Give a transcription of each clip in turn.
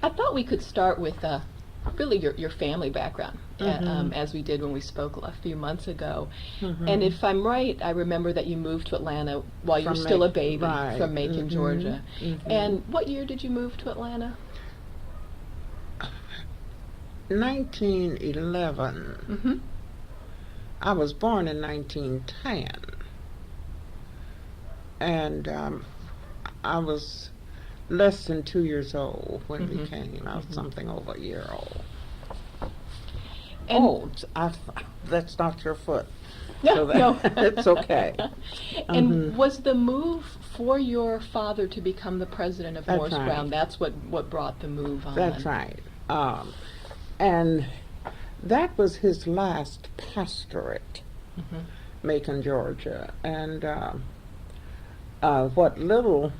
I thought we could start with really your family background, as we did when we spoke a few months ago. And if I'm right, I remember that you moved to Atlanta while you were still a baby, right. from Macon, Georgia. And what year did you move to Atlanta? 1911. I was born in 1910, and I was less than 2 years old when we came. I was something over a year old. And that's not your foot. No, So no. It's okay. And was the move for your father to become the president of That's Morris right. Brown? That's what brought the move on. That's right. And that was his last pastorate, Macon, Georgia. And what little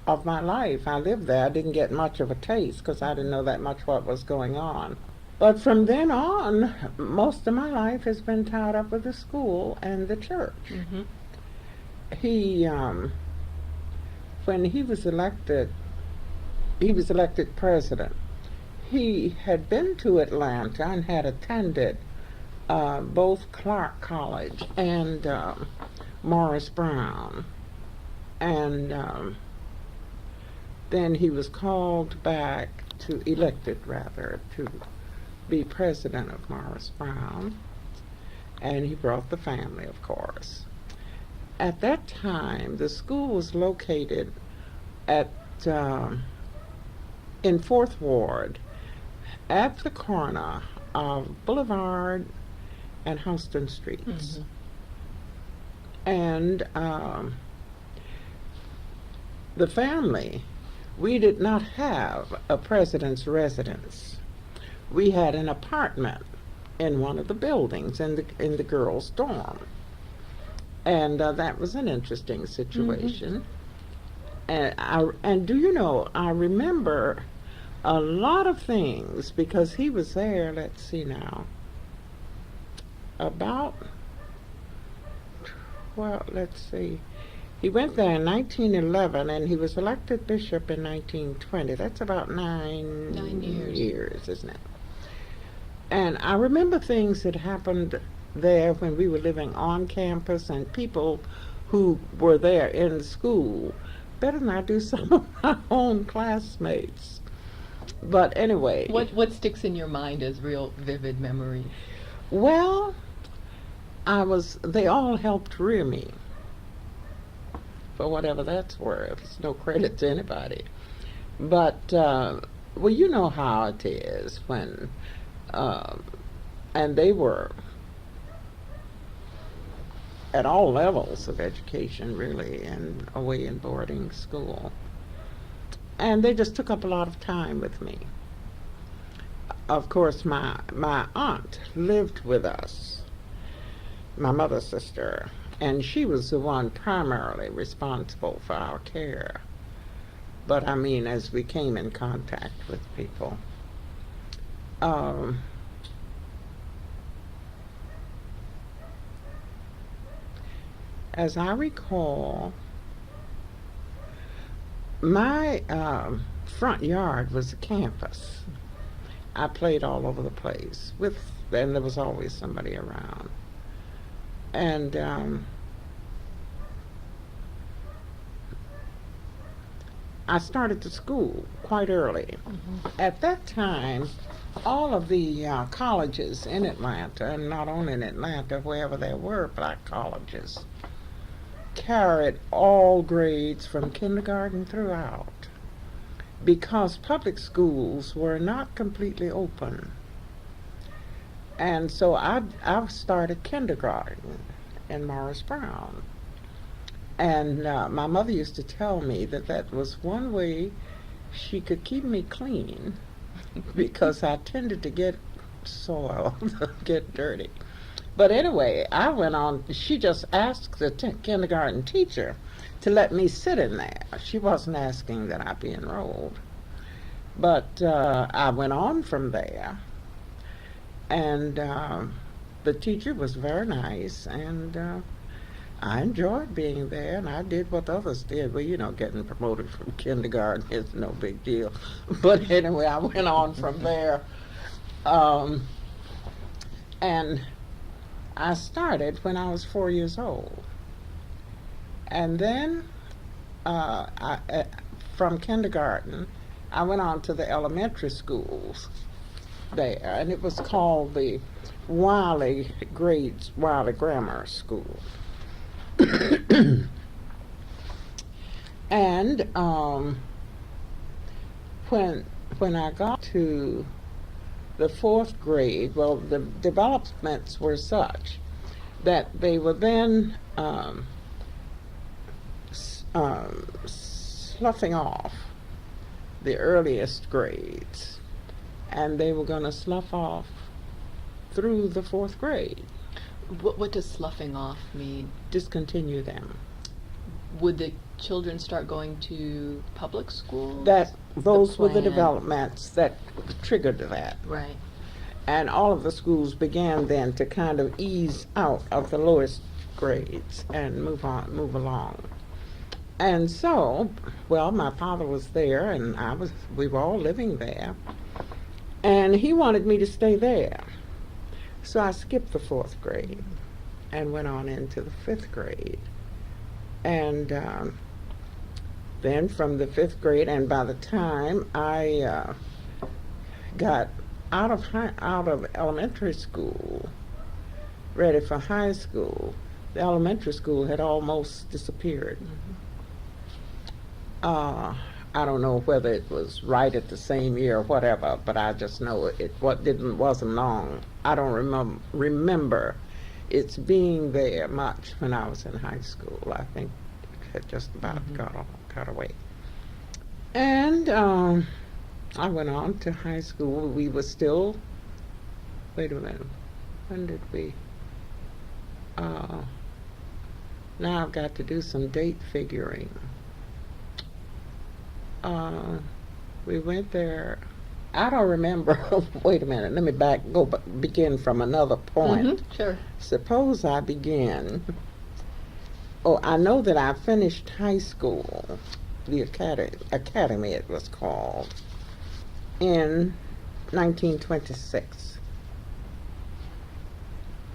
of my life I lived there, I didn't get much of a taste because I didn't know that much what was going on. But from then on, most of my life has been tied up with the school and the church. He, when he was elected president. He had been to Atlanta and had attended both Clark College and Morris Brown. And then he was elected to be president of Morris Brown. And he brought the family, of course. At that time, the school was located in Fourth Ward, at the corner of Boulevard and Houston Streets. And the family, we did not have a president's residence. We had an apartment in one of the buildings in the girls' dorm. And that was an interesting situation. And do you know, I remember a lot of things because he was there, let's see now, he went there in 1911 and he was elected bishop in 1920. That's about 9 years, isn't it? And I remember things that happened there when we were living on campus, and people who were there in the school better than I do some of my own classmates. But anyway. What sticks in your mind as real vivid memories? Well, they all helped rear me, for whatever that's worth. It's no credit to anybody. But, well, you know how it is when, and they were at all levels of education, really, and away in boarding school. And they just took up a lot of time with me. Of course, my aunt lived with us, my mother's sister, and she was the one primarily responsible for our care. But I mean, as we came in contact with people. As I recall, my front yard was a campus. I played all over the place and there was always somebody around. And I started to school quite early. At that time, all of the colleges in Atlanta, and not only in Atlanta, wherever there were black colleges, carried all grades from kindergarten throughout, because public schools were not completely open. And so I started kindergarten in Morris Brown. And my mother used to tell me that was one way she could keep me clean, because I tended to get soiled, get dirty. But anyway, I went on. She just asked the kindergarten teacher to let me sit in there. She wasn't asking that I be enrolled. But I went on from there, and the teacher was very nice, and I enjoyed being there, and I did what others did. Well, getting promoted from kindergarten is no big deal. But anyway, I went on from there. And I started when I was 4 years old. And then from kindergarten, I went on to the elementary schools there, and it was called the Wheatley Grammar School. And when I got to the 4th grade, well, the developments were such that they were then sloughing off the earliest grades, and they were going to slough off through the 4th grade. What does sloughing off mean? Discontinue them. Would the children start going to public schools? Those were the developments that triggered that. Right. And all of the schools began then to kind of ease out of the lowest grades and move along. And so, well, my father was there, and we were all living there, and he wanted me to stay there. So I skipped the 4th grade and went on into the 5th grade. And then from the 5th grade, and by the time I got out of elementary school, ready for high school, the elementary school had almost disappeared. I don't know whether it was right at the same year or whatever, but I just know it wasn't long. I don't remember its being there much when I was in high school. I think it had just about got away. And I went on to high school. We were still, wait a minute, when did we, now I've got to do some date figuring. We went there, I don't remember, wait a minute, let me begin from another point. Sure. Suppose I began, I know that I finished high school, the academy it was called, in 1926.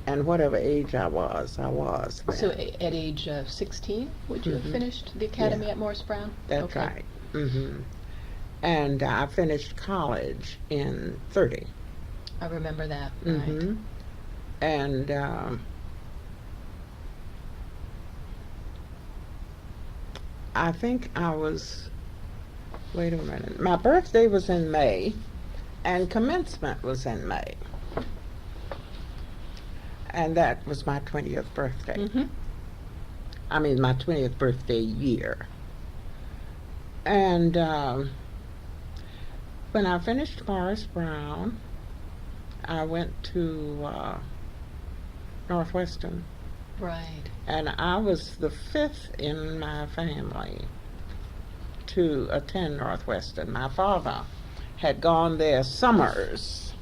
And whatever age I was then. So at age 16, would you have finished the academy at Morris Brown? That's right. And I finished college in 30. I remember that. Right. And I think I was, wait a minute, my birthday was in May, and commencement was in May. And that was my 20th birthday. I mean, my 20th birthday year. And when I finished Morris Brown, I went to Northwestern. Right. And I was the 5th in my family to attend Northwestern. My father had gone there summers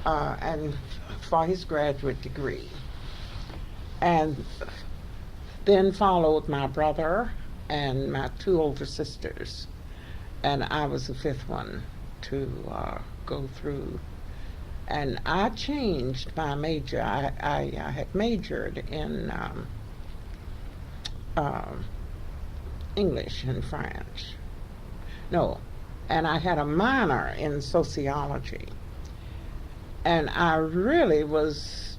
and for his graduate degree. And then followed my brother and my 2 older sisters. And I was the 5th one to go through. And I changed my major. I had majored in English and French. No, and I had a minor in sociology. And I was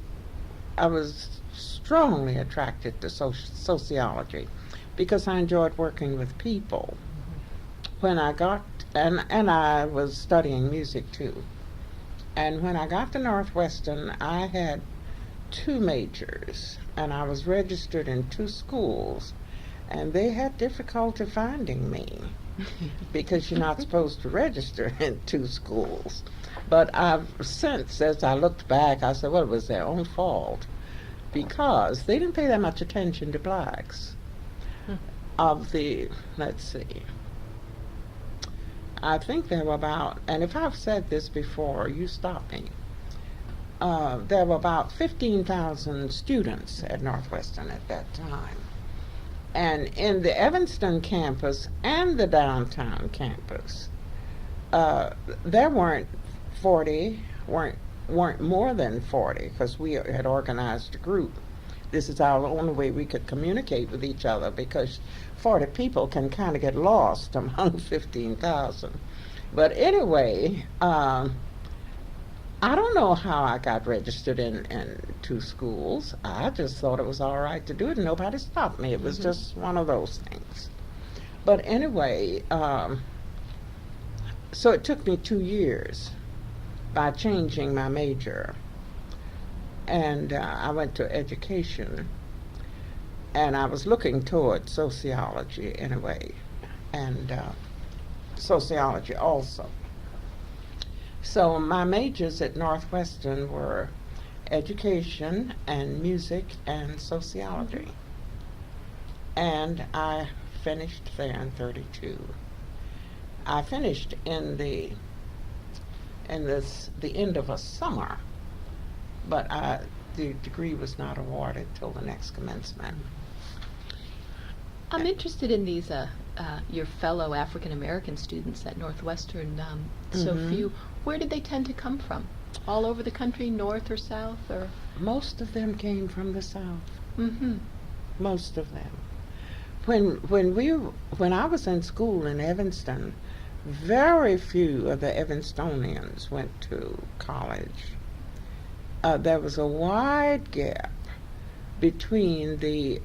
strongly attracted to sociology because I enjoyed working with people. When I got, and I was studying music too. And when I got to Northwestern, I had 2 majors, and I was registered in 2 schools, and they had difficulty finding me because you're not supposed to register in 2 schools. But I've since, as I looked back, I said, well, it was their own fault because they didn't pay that much attention to blacks. Of the, let's see, I think there were about, and if I've said this before, you stop me, there were about 15,000 students at Northwestern at that time. And in the Evanston campus and the downtown campus, there weren't more than 40, because we had organized a group. This is our only way we could communicate with each other, because 40 people can kind of get lost among 15,000. But anyway, I don't know how I got registered in 2 schools. I just thought it was all right to do it, and nobody stopped me. It was just one of those things. But anyway, so it took me 2 years by changing my major. And I went to education, and I was looking toward sociology anyway, and sociology also. So my majors at Northwestern were education and music and sociology. And I finished there in 32. I finished in the end of a summer, but the degree was not awarded till the next commencement. I'm interested in these your fellow African American students at Northwestern. So few. Where did they tend to come from? All over the country, north or south, or? Most of them came from the south. Mm-hmm. Most of them. When I was in school in Evanston, very few of the Evanstonians went to college. There was a wide gap between the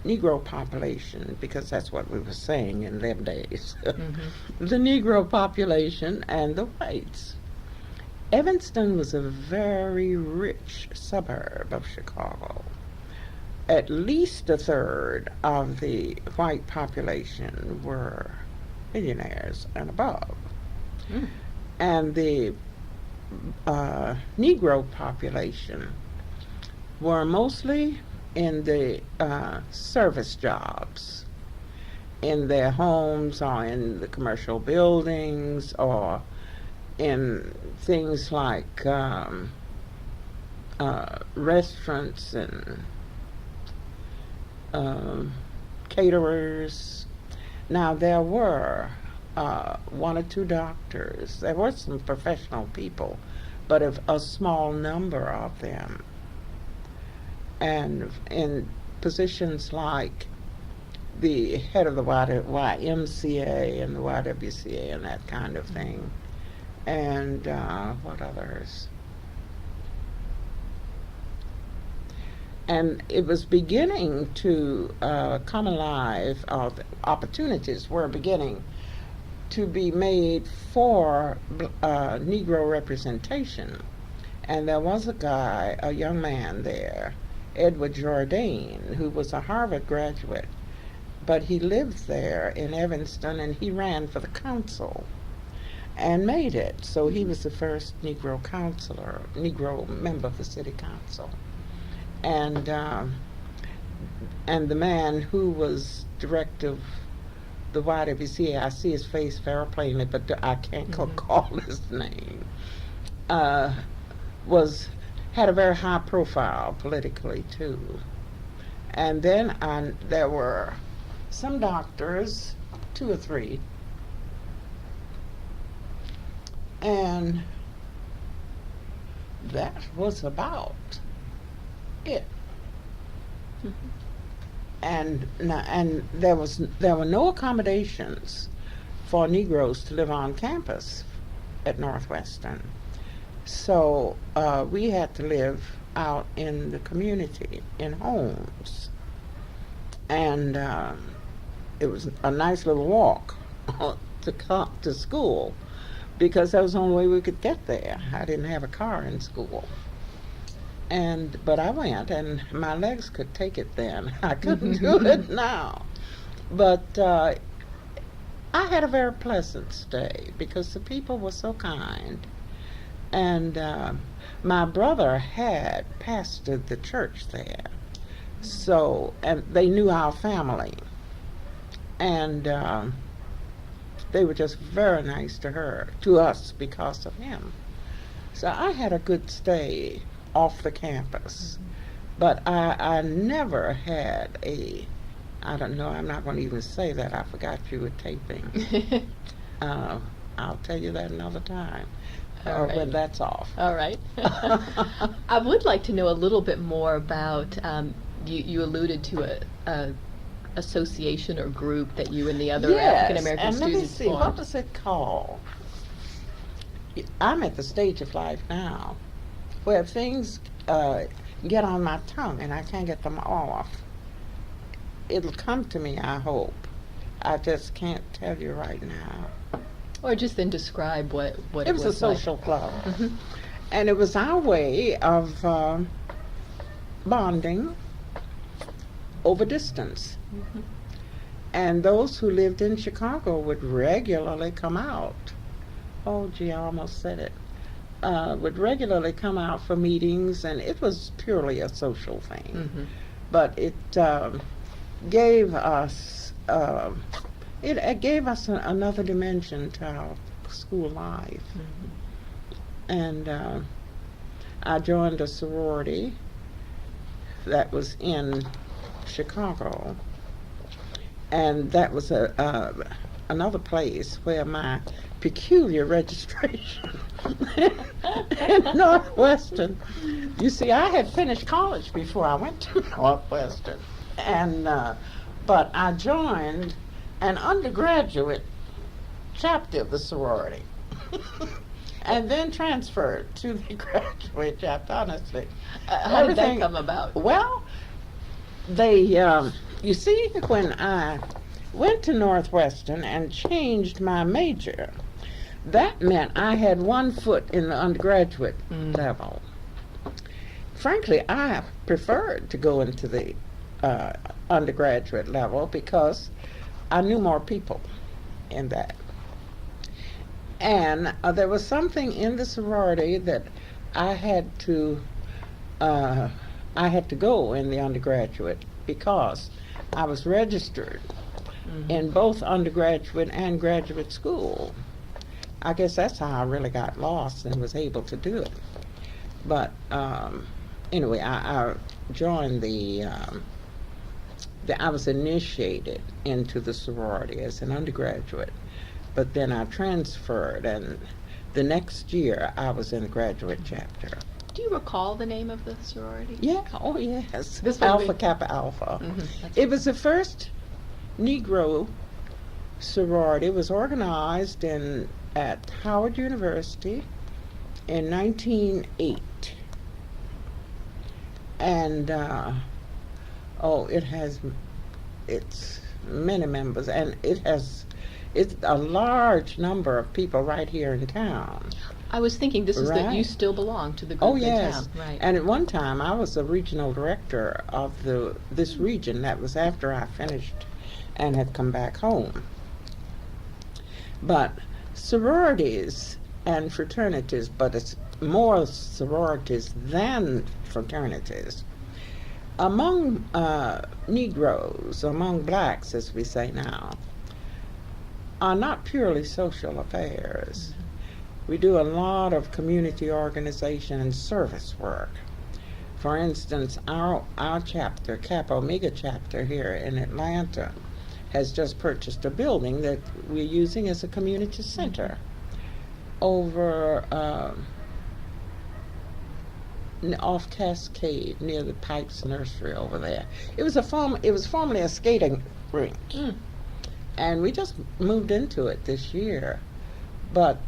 Negro population, because that's what we were saying in them days, the Negro population and the whites. Evanston was a very rich suburb of Chicago. At least a third of the white population were millionaires and above. And the Negro population were mostly in the service jobs, in their homes or in the commercial buildings or in things like restaurants and caterers. Now there were 1 or 2 doctors. There were some professional people, but a small number of them. And in positions like the head of the YMCA and the YWCA and that kind of thing. And what others? And it was beginning to come alive, the opportunities were beginning to be made for Negro representation. And there was a young man there, Edward Jourdain, who was a Harvard graduate, but he lived there in Evanston, and he ran for the council and made it. So he was the first Negro member of the city council. And the man who was director of the YWCA, I see his face very plainly, but I can't call his name, had a very high profile politically too. And then there were some doctors, 2 or 3, and that was about it. And there were no accommodations for Negroes to live on campus at Northwestern. So we had to live out in the community, in homes. And it was a nice little walk to school, because that was the only way we could get there. I didn't have a car in school. But I went, and my legs could take it then. I couldn't do it now. But I had a very pleasant stay, because the people were so kind. And my brother had pastored the church there. So, and they knew our family. And they were just very nice to us because of him. So I had a good stay off the campus. But I never had I don't know, I'm not going to even say that. I forgot you were taping. I'll tell you that another time, or when that's off. All right. I would like to know a little bit more about, you alluded to a association or group that you and the other African American students and let me see, formed. what was it called? I'm at the stage of life now where things get on my tongue and I can't get them off. It'll come to me, I hope. I just can't tell you right now. Or just then describe what it was. It was a social club. And it was our way of bonding over distance. And those who lived in Chicago would regularly come out. Oh, gee, I almost said it. Would regularly come out for meetings, and it was purely a social thing. But it gave us another dimension to our school life. And I joined a sorority that was in Chicago, and that was another place where my peculiar registration in Northwestern. You see, I had finished college before I went to Northwestern, and but I joined an undergraduate chapter of the sorority, and then transferred to the graduate chapter. Honestly, how did that come about? Well, they, you see, when I went to Northwestern and changed my major, that meant I had one foot in the undergraduate level. Frankly, I preferred to go into the undergraduate level because I knew more people in that. And there was something in the sorority that I had to go in the undergraduate because I was registered in both undergraduate and graduate school. I guess that's how I really got lost and was able to do it. But anyway, I joined I was initiated into the sorority as an undergraduate, but then I transferred, and the next year I was in the graduate chapter. Do you recall the name of the sorority? Yeah, oh yes. This Alpha Kappa Alpha. It was the first Negro sorority. It was organized at Howard University in 1908. And it's many members, and it's a large number of people right here in town. I was thinking this is that you Right. still belong to the group Oh in yes, town. Right. and at one time I was the regional director of this region. That was after I finished and had come back home. But sororities and fraternities, but it's more sororities than fraternities, among Negroes, among blacks as we say now, are not purely social affairs. We do a lot of community organization and service work. For instance, our chapter, Kappa Omega chapter here in Atlanta, has just purchased a building that we're using as a community center over off Cascade near the Pipes Nursery over there. It was formerly a skating rink, and we just moved into it this year. But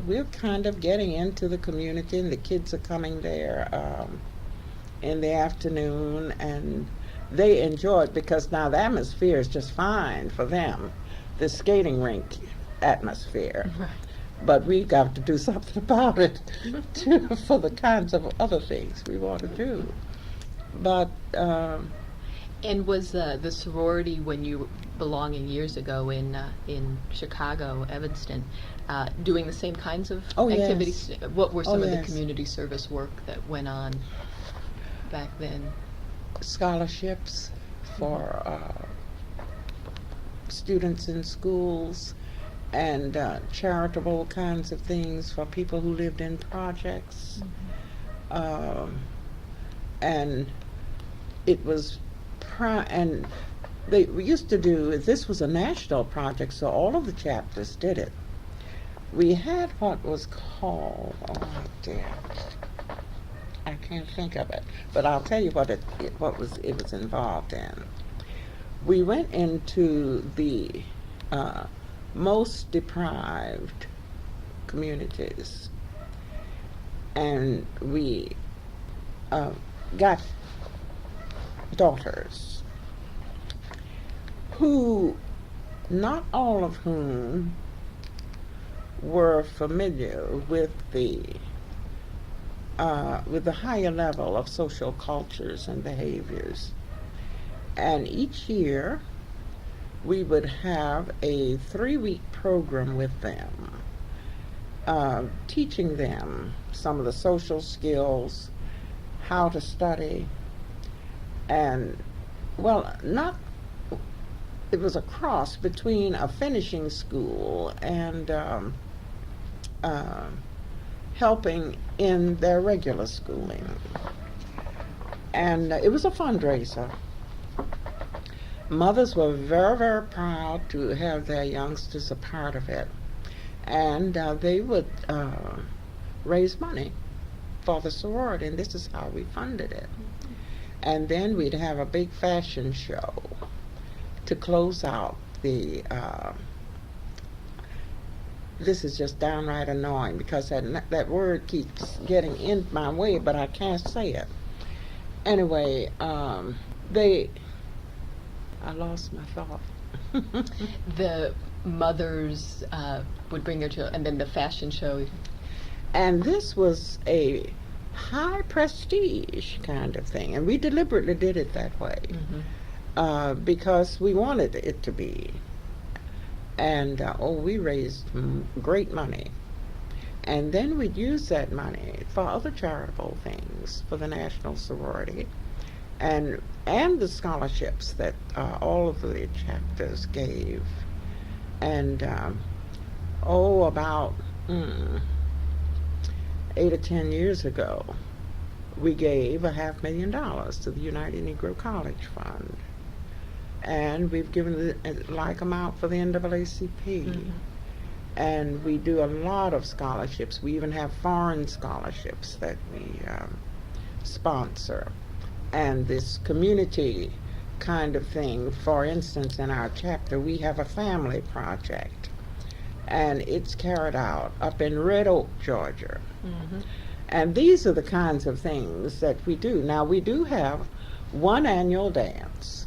we're kind of getting into the community, and the kids are coming there in the afternoon, and they enjoy it because now the atmosphere is just fine for them, the skating rink atmosphere. Right. But we've got to do something about it too, for the kinds of other things we want to do. But And was the sorority, when you were belonging years ago in Chicago, Evanston, doing the same kinds of Oh, yes. activities? What were some of the yes. community service work that went on back then? scholarships for students in schools, and charitable kinds of things for people who lived in projects. And it was, and we used to do, this was a national project, so all of the chapters did it. We had what was called, oh dear, I can't think of it, but I'll tell you what it was involved in. We went into the most deprived communities, and we got daughters who, not all of whom were familiar with the higher level of social cultures and behaviors. And each year we would have a 3-week program with them, teaching them some of the social skills, how to study, and, well, it was a cross between a finishing school and helping in their regular schooling. And it was a fundraiser. Mothers were very, very proud to have their youngsters a part of it. And they would raise money for the sorority, and this is how we funded it. And then we'd have a big fashion show to close out the, this is just downright annoying because that word keeps getting in my way, but I can't say it. Anyway, I lost my thought. The mothers would bring their children, and then the fashion show. And this was a high prestige kind of thing, and we deliberately did it that way. Because we wanted it to be. And we raised great money. And then we'd use that money for other charitable things, for the National Sorority, and the scholarships that all of the chapters gave. And about 8 or 10 years ago, we gave $500,000 to the United Negro College Fund. And we've given a like amount for the NAACP. And we do a lot of scholarships. We even have foreign scholarships that we sponsor. And this community kind of thing, for instance, in our chapter, we have a family project. And it's carried out up in Red Oak, Georgia. And these are the kinds of things that we do. Now, we do have one annual dance.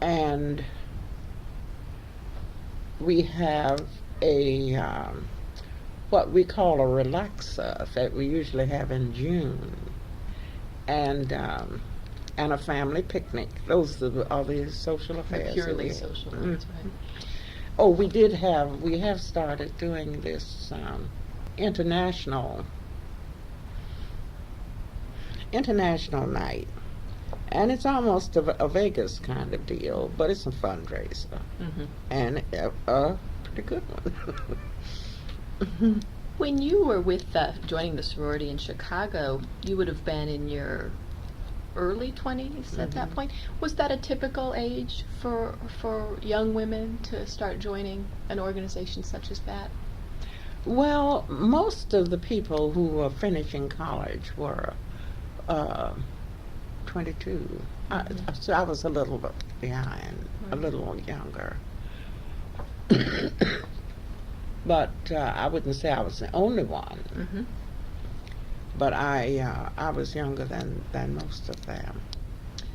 And we have a what we call a relaxer that we usually have in June, and a family picnic. Those are the social affairs. Purely social. That's right. Oh, we have started doing this international night. And it's almost a Vegas kind of deal, but it's a fundraiser. And a pretty good one. When you were with joining the sorority in Chicago, you would have been in your early 20s at that point. Was that a typical age for young women to start joining an organization such as that? Well, most of the people who were finishing college were 22. So I was a little bit behind, a little younger. But I wouldn't say I was the only one. But I was younger than most of them.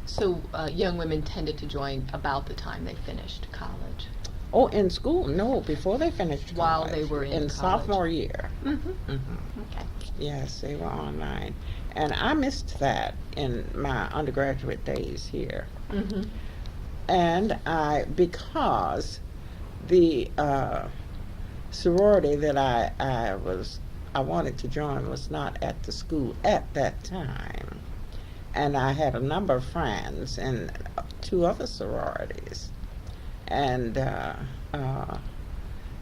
So young women tended to join about the time they finished college? Oh, in school? No, before they finished college. While they were in college. Sophomore year. Okay. Yes, they were online. And I missed that in my undergraduate days here. And because the sorority that I wanted to join was not at the school at that time. And I had a number of friends in 2 other sororities. And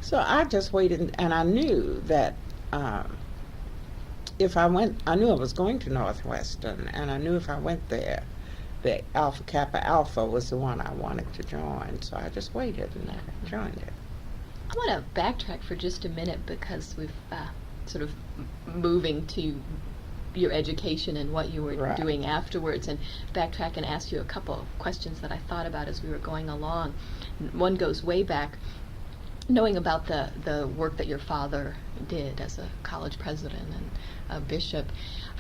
So I just waited, and I knew that if I went, I knew I was going to Northwestern, and I knew if I went there, the Alpha Kappa Alpha was the one I wanted to join. So I just waited and I joined it. I want to backtrack for just a minute because we've sort of moving to your education and what you were Right. doing afterwards, and backtrack and ask you a couple of questions that I thought about as we were going along. One goes way back, knowing about the work that your father did as a college president and a bishop.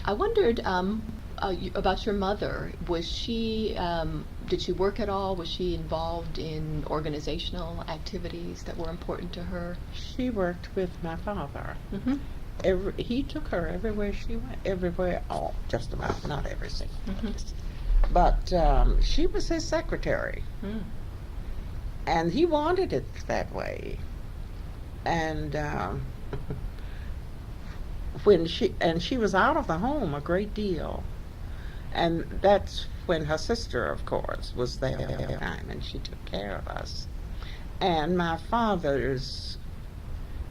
I wondered about your mother. Was she, did she work at all? Was she involved in organizational activities that were important to her? She worked with my father. Mm-hmm. He took her everywhere she went, everywhere, oh, just about, not everything. Mm-hmm. But she was his secretary, Mm. and he wanted it that way. And she was out of the home a great deal, and that's when her sister, of course, was there at the time, and she took care of us. And my father's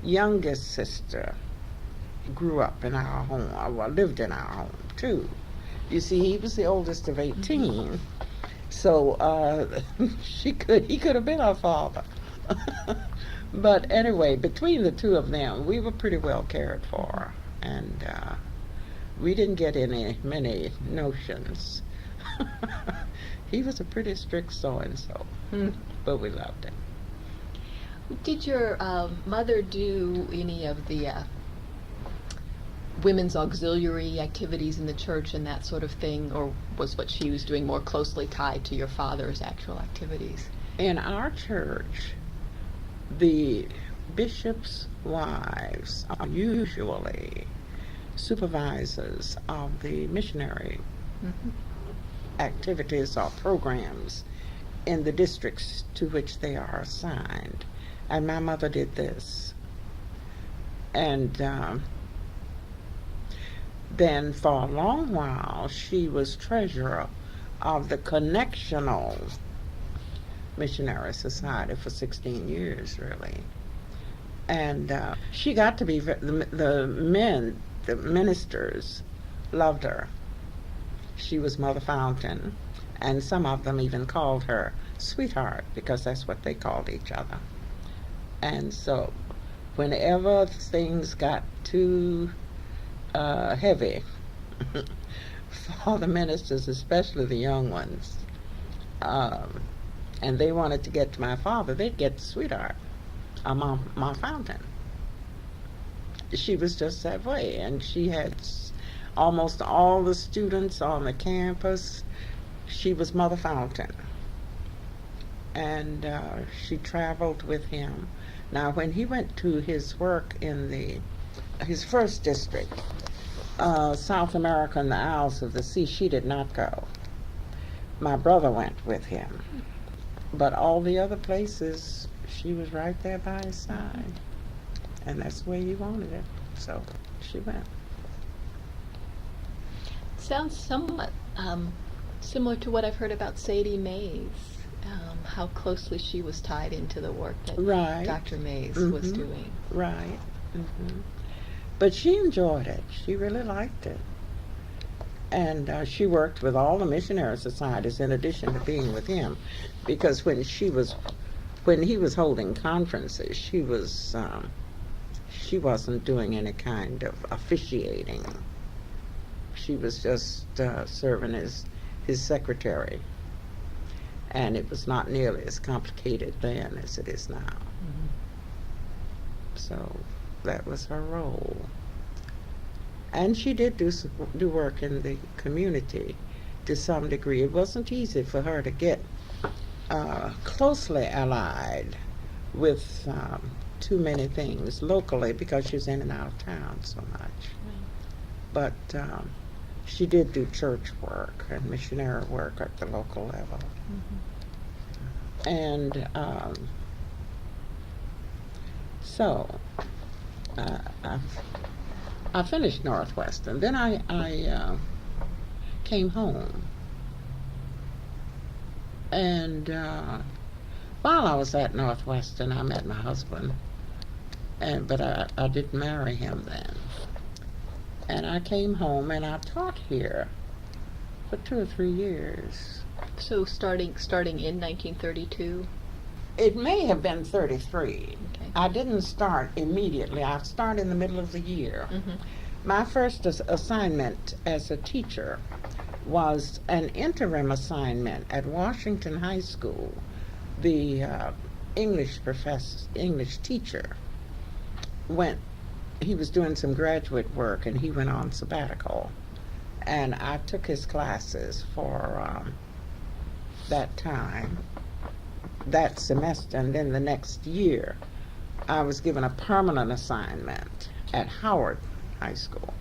youngest sister grew up in our home, well, lived in our home too. You see, he was the oldest of 18, so he could have been our father. But anyway, between the two of them, we were pretty well cared for, and we didn't get many notions. He was a pretty strict so-and-so, but we loved him. Did your mother do any of the women's auxiliary activities in the church and that sort of thing, or was what she was doing more closely tied to your father's actual activities? In our church, the bishops' wives are usually supervisors of the missionary Mm-hmm. activities or programs in the districts to which they are assigned. And my mother did this. And then for a long while, she was treasurer of the Connectional Missionary Society for 16 years, really. And she got to be, the ministers loved her. She was Mother Fountain, and some of them even called her Sweetheart, because that's what they called each other. And so whenever things got too heavy for the ministers, especially the young ones, and they wanted to get to my father, they'd get to Sweetheart, Ma Fountain. She was just that way, and she had almost all the students on the campus. She was Mother Fountain, and she traveled with him. Now, when he went to his work in his first district, South America and the Isles of the Sea, she did not go. My brother went with him, but all the other places, she was right there by his side, and that's the way he wanted it, so she went. Sounds somewhat similar to what I've heard about Sadie Mays, how closely she was tied into the work that Right. Dr. Mays was doing. Right. But she enjoyed it. She really liked it. And she worked with all the missionary societies in addition to being with him, because when he was holding conferences, she wasn't doing any kind of officiating. She was just serving as his secretary, and it was not nearly as complicated then as it is now. Mm-hmm. So that was her role. And she did do work in the community to some degree. It wasn't easy for her to get closely allied with too many things locally, because she was in and out of town so much. But she did do church work and missionary work at the local level. Mm-hmm. And so I finished Northwestern. Then I came home. And while I was at Northwestern, I met my husband, but I didn't marry him then. And I came home and I taught here for 2 or 3 years. So starting in 1932. It may have been 33. Okay. I didn't start immediately. I started in the middle of the year. Mm-hmm. My first assignment as a teacher was an interim assignment at Washington High School. The English teacher he was doing some graduate work and he went on sabbatical. And I took his classes for that time, that semester, and then the next year I was given a permanent assignment at Howard High School.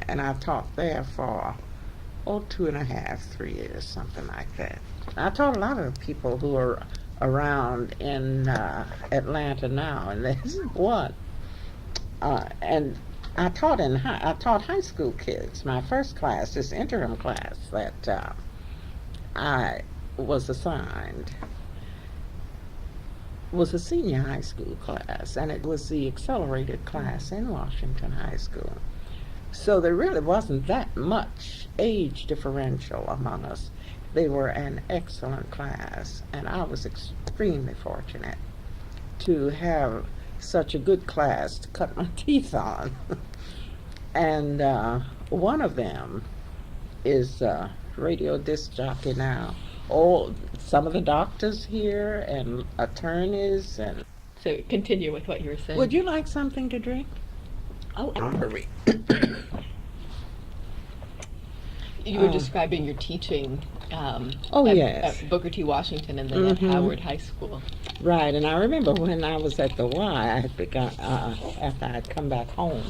And I taught there for 2.5, 3 years, something like that. I taught a lot of people who are around in Atlanta now, and there's one. And I taught high school kids. My first class, this interim class that I was assigned, was a senior high school class, and it was the accelerated class in Washington High School. So there really wasn't that much age differential among us. They were an excellent class, and I was extremely fortunate to have such a good class to cut my teeth on. And one of them is a radio disc jockey now. Some of the doctors here and attorneys. And So continue with what you were saying. would you like something to drink? Oh, Hurry. you were describing your teaching Yes. at Booker T. Washington and then at Howard High School. Right, and I remember when I was at the Y, I had begun, after I had come back home.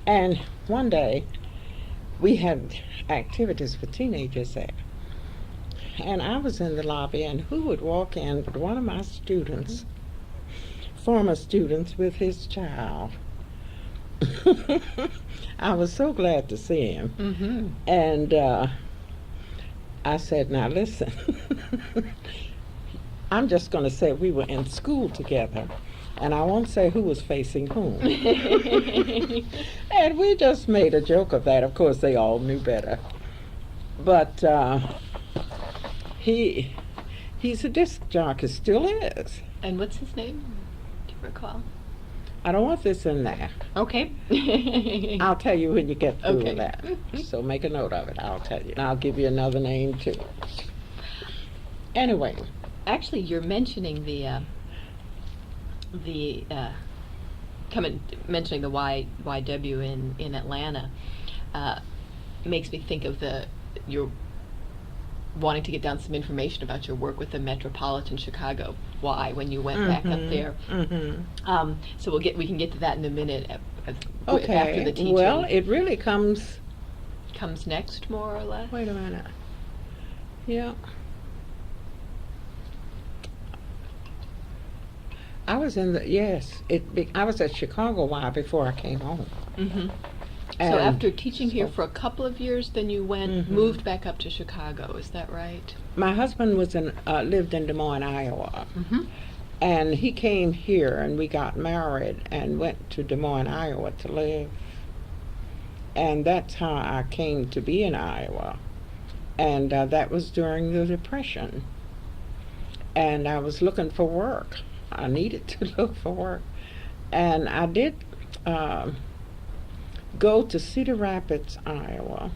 And one day, we had activities for teenagers there. And I was in the lobby, and who would walk in but one of my students, former students, with his child. I was so glad to see him. Mm-hmm. And I said, now listen, I'm just going to say we were in school together, and I won't say who was facing whom. And we just made a joke of that. Of course, they all knew better. But he's a disc jockey, still is. And what's his name? Do you recall? I don't want this in there. Okay. I'll tell you when you get through Okay. with that. So make a note of it. I'll tell you. And I'll give you another name, too. Anyway. Actually, you're mentioning mentioning the YW in Atlanta makes me think of your wanting to get down some information about your work with the Metropolitan Chicago Y when you went back up there. Mm-hmm. So we can get to that in a minute Okay. after the teaching. Well, it really comes next, more or less. Wait a minute. Yeah. I was I was at Chicago Y before I came home. Mm-hmm. So And after teaching here for a couple of years, then you moved back up to Chicago. Is that right? My husband lived in Des Moines, Iowa. Mm-hmm. And he came here, and we got married and went to Des Moines, Iowa to live. And that's how I came to be in Iowa. And that was during the Depression. And I was looking for work. I needed to look for work. And I did go to Cedar Rapids, Iowa,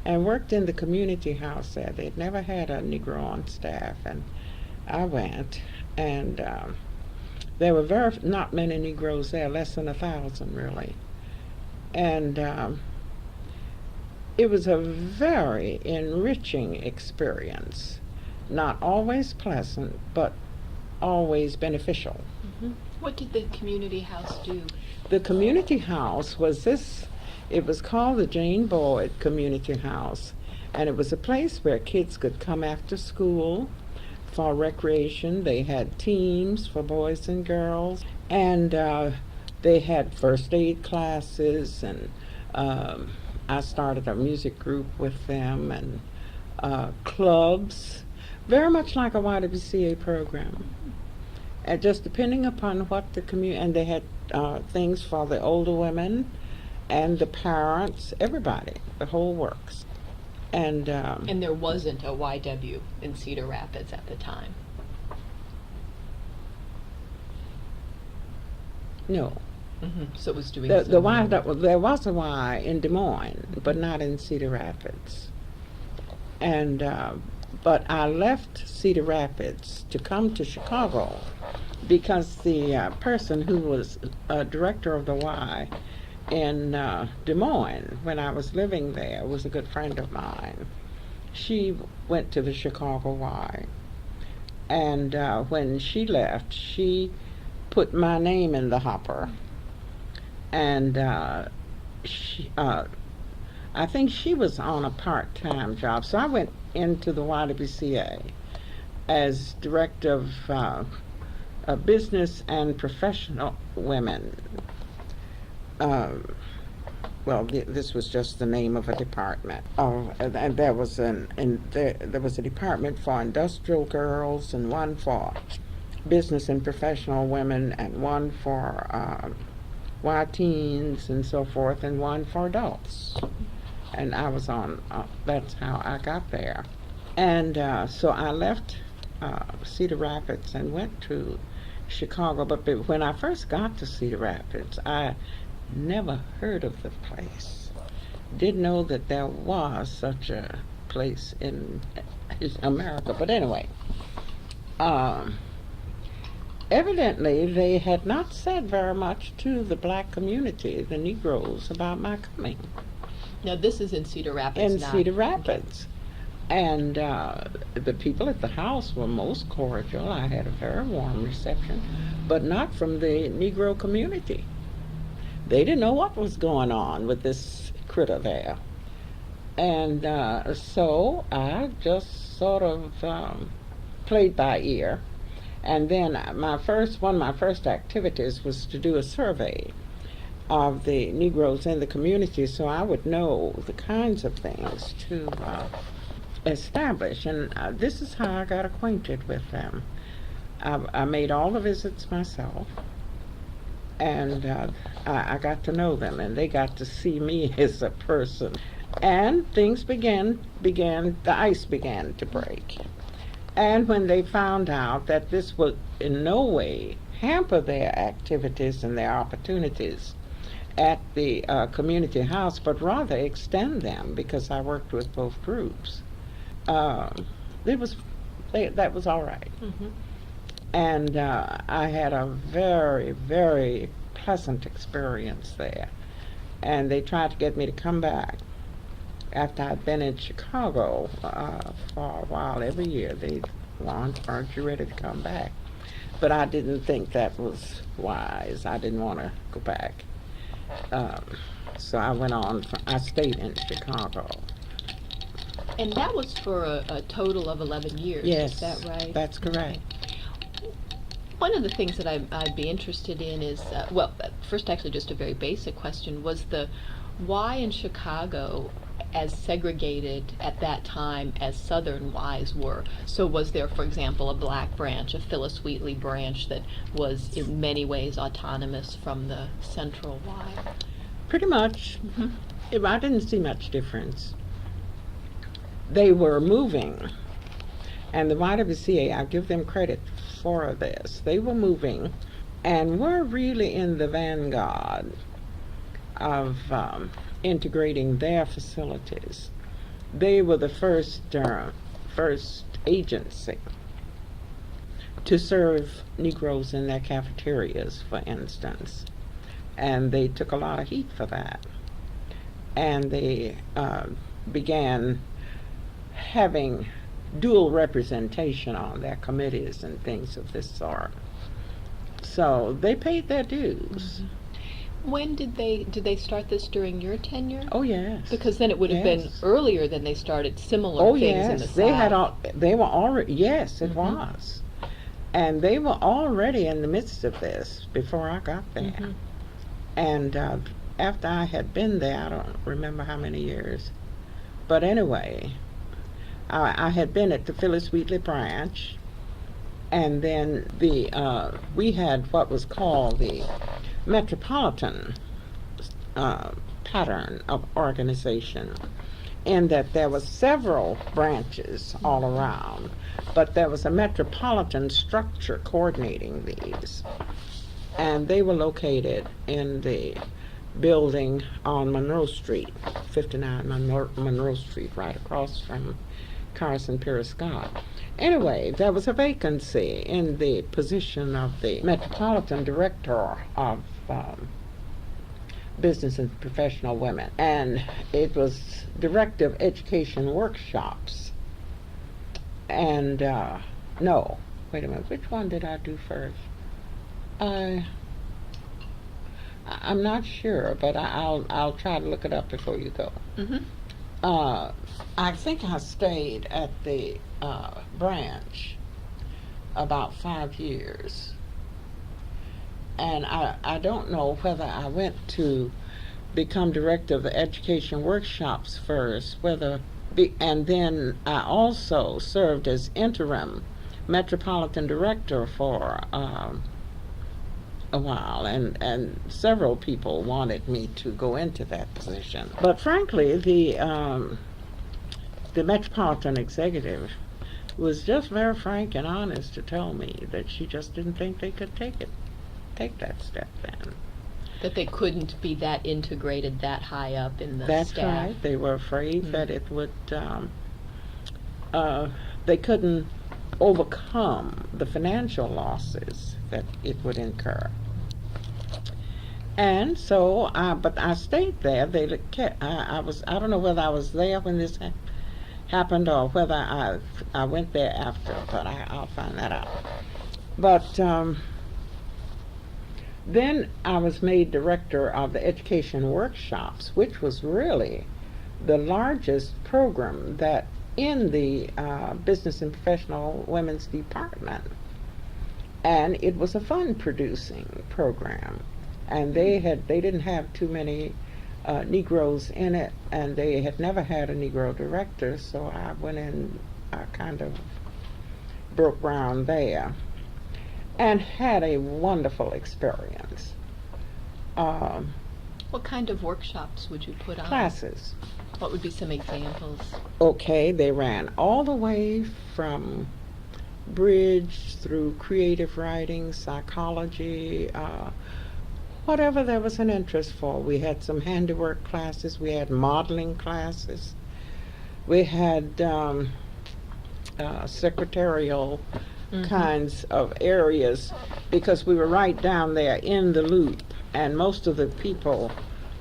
and worked in the community house there. They'd never had a Negro on staff, and I went. And there were not many Negroes there, less than 1,000 really. And it was a very enriching experience, not always pleasant, but always beneficial. Mm-hmm. What did the community house do? The community house was it was called the Jane Boyd Community House, and it was a place where kids could come after school for recreation. They had teams for boys and girls, and they had first aid classes, and I started a music group with them, and clubs, very much like a YWCA program. And just depending upon what the community, and they had things for the older women and the parents, everybody, the whole works. And And there wasn't a YW in Cedar Rapids at the time. no, So it was doing the Y, there was a Y in Des Moines, but not in Cedar Rapids. And but I left Cedar Rapids to come to Chicago because the person who was director of the Y in Des Moines when I was living there was a good friend of mine. She went to the Chicago Y, and when she left, she put my name in the hopper, and I think she was on a part-time job, so I went into the YWCA as director of business and professional women. This was just the name of a department. And there was there was a department for industrial girls, and one for business and professional women, and one for Y-teens and so forth, and one for adults. And I was on, that's how I got there. And so I left Cedar Rapids and went to Chicago. But when I first got to Cedar Rapids, I never heard of the place. Didn't know that there was such a place in America. But anyway, evidently they had not said very much to the black community, the Negroes, about my coming. Now this is in Cedar Rapids. In Cedar Rapids. And the people at the house were most cordial. I had a very warm reception, but not from the Negro community. They didn't know what was going on with this critter there. And so I just sort of played by ear. And then one of my first activities was to do a survey of the Negroes in the community, so I would know the kinds of things to establish. And this is how I got acquainted with them. I made all the visits myself, and I got to know them, and they got to see me as a person. And things the ice began to break. And when they found out that this would in no way hamper their activities and their opportunities at the community house, but rather extend them, because I worked with both groups, that was all right. And I had a very, very pleasant experience there. And they tried to get me to come back after I'd been in Chicago for a while. Every year they wanted, "Aren't you ready to come back?" But I didn't think that was wise. I didn't want to go back. So I went on. I stayed in Chicago. And that was for a total of 11 years, Yes, is that right? that's correct. One of the things that I'd be interested in is, first actually just a very basic question, was the Y in Chicago as segregated at that time as Southern Ys were? So was there, for example, a black branch, a Phillis Wheatley branch that was in many ways autonomous from the Central Y? Pretty much. I didn't see much difference. They were moving, and the YWCA, I give them credit for this. They were moving and were really in the vanguard of integrating their facilities. They were the first agency to serve Negroes in their cafeterias, for instance, and they took a lot of heat for that. And they began having dual representation on their committees and things of this sort. So they paid their dues. When did they start this during your tenure? Oh yes. Because then it would have been Yes. earlier than they started similar Oh things in the yes, they South. had they were already, yes, it was. And they were already in the midst of this before I got there. And after I had been there, I don't remember how many years, but anyway, I had been at the Phillis Wheatley branch, And then we had what was called the Metropolitan pattern of organization, in that there was several branches all around, but there was a metropolitan structure coordinating these. And they were located in the building on Monroe Street, 59 Monroe Street, right across from Carson Pierce Scott. Anyway, there was a vacancy in the position of the Metropolitan Director of Business and Professional Women, and it was Director of Education Workshops. And no, wait a minute, which one did I do first? I'm not sure, but I'll try to look it up before you go. I think I stayed at the branch about 5 years. And I don't know whether I went to become director of the education workshops first, and then I also served as interim Metropolitan Director for a while, and several people wanted me to go into that position. But frankly, the Metropolitan executive was just very frank and honest to tell me that she just didn't think they could take that step then. That they couldn't be that integrated that high up in the That's staff. right. They were afraid that it would, they couldn't overcome the financial losses that it would incur. And so, but I stayed there. I don't know whether I was there when this happened or whether I went there after, but I'll find that out. But then I was made director of the education workshops, which was really the largest program that in the Business and Professional Women's Department. And it was a fund-producing program. And they didn't have too many Negroes in it, and they had never had a Negro director, so I went in, I kind of broke ground there, and had a wonderful experience. What kind of workshops would you put on? Classes. What would be some examples? Okay, they ran all the way from bridge through creative writing, psychology, whatever there was an interest for. We had some handiwork classes, we had modeling classes, we had secretarial kinds of areas, because we were right down there in the loop, and most of the people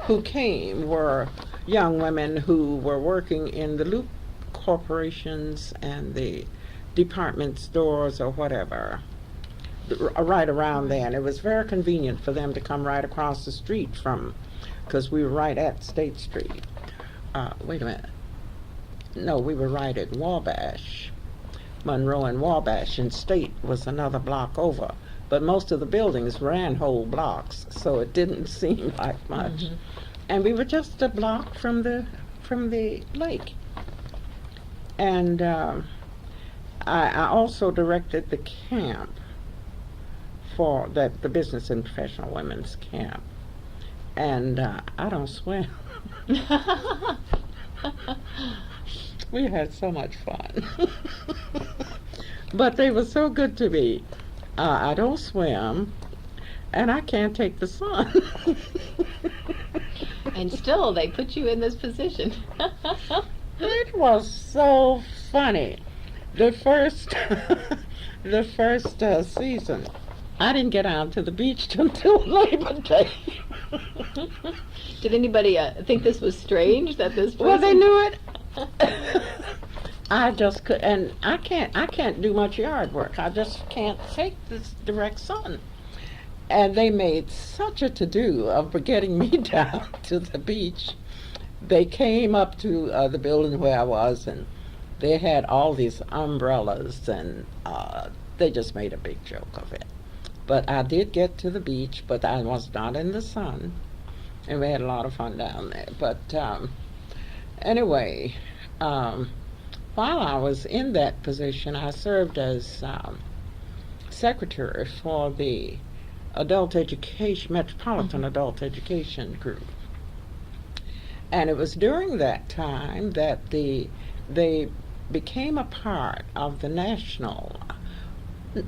who came were young women who were working in the loop corporations and the department stores or whatever, right around there. And it was very convenient for them to come right across the street from, because we were right at State Street. Wait a minute. No, we were right at Wabash. Monroe and Wabash, and State was another block over. But most of the buildings ran whole blocks, so it didn't seem like much. And we were just a block from the lake. And I also directed the camp for the Business and Professional Women's Camp. And I don't swim. We had so much fun. But they were so good to me. I don't swim, and I can't take the sun. And still, they put you in this position. It was so funny. The first season, I didn't get out to the beach until Labor Day. Did anybody think this was strange that this person... Well, they knew it. I just could, and I can't do much yard work. I just can't take this direct sun. And they made such a to-do of getting me down to the beach. They came up to the building where I was, and they had all these umbrellas, and they just made a big joke of it. But I did get to the beach, but I was not in the sun, and we had a lot of fun down there. But anyway, while I was in that position, I served as secretary for the adult education, Metropolitan Adult Education Group. And it was during that time that they became a part of the national,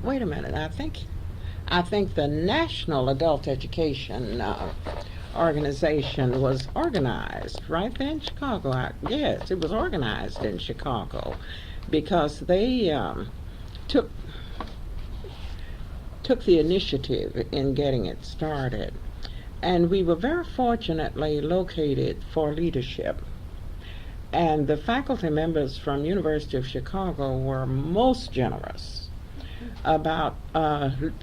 wait a minute, I think the National Adult Education organization was organized right there in Chicago. Yes, it was organized in Chicago because they took the initiative in getting it started. And we were very fortunately located for leadership. And the faculty members from University of Chicago were most generous about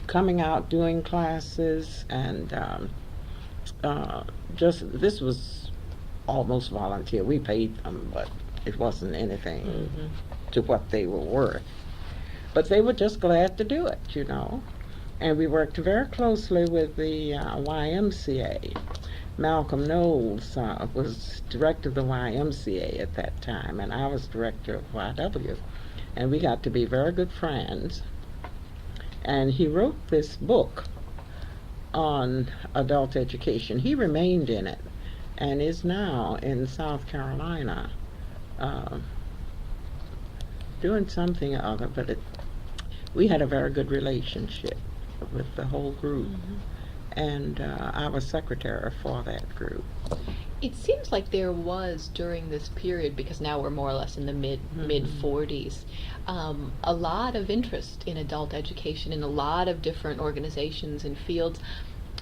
coming out, doing classes, and this was almost volunteer. We paid them, but it wasn't anything to what they were worth. But they were just glad to do it, you know. And we worked very closely with the YMCA. Malcolm Knowles was director of the YMCA at that time, and I was director of YW. And we got to be very good friends. And he wrote this book on adult education. He remained in it and is now in South Carolina doing something or other, but we had a very good relationship with the whole group. And I was secretary for that group. It seems like there was, during this period, because now we're more or less in the mid-40s, a lot of interest in adult education in a lot of different organizations and fields.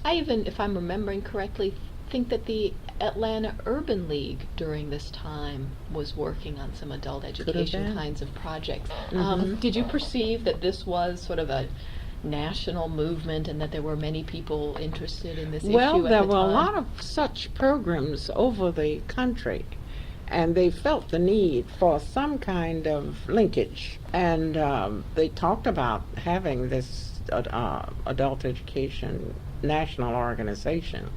I even, if I'm remembering correctly, think that the Atlanta Urban League during this time was working on some adult education kinds of projects. Did you perceive that this was sort of a national movement and that there were many people interested in this issue at the time? Well, there were a lot of such programs over the country, and they felt the need for some kind of linkage. And they talked about having this adult education national organization,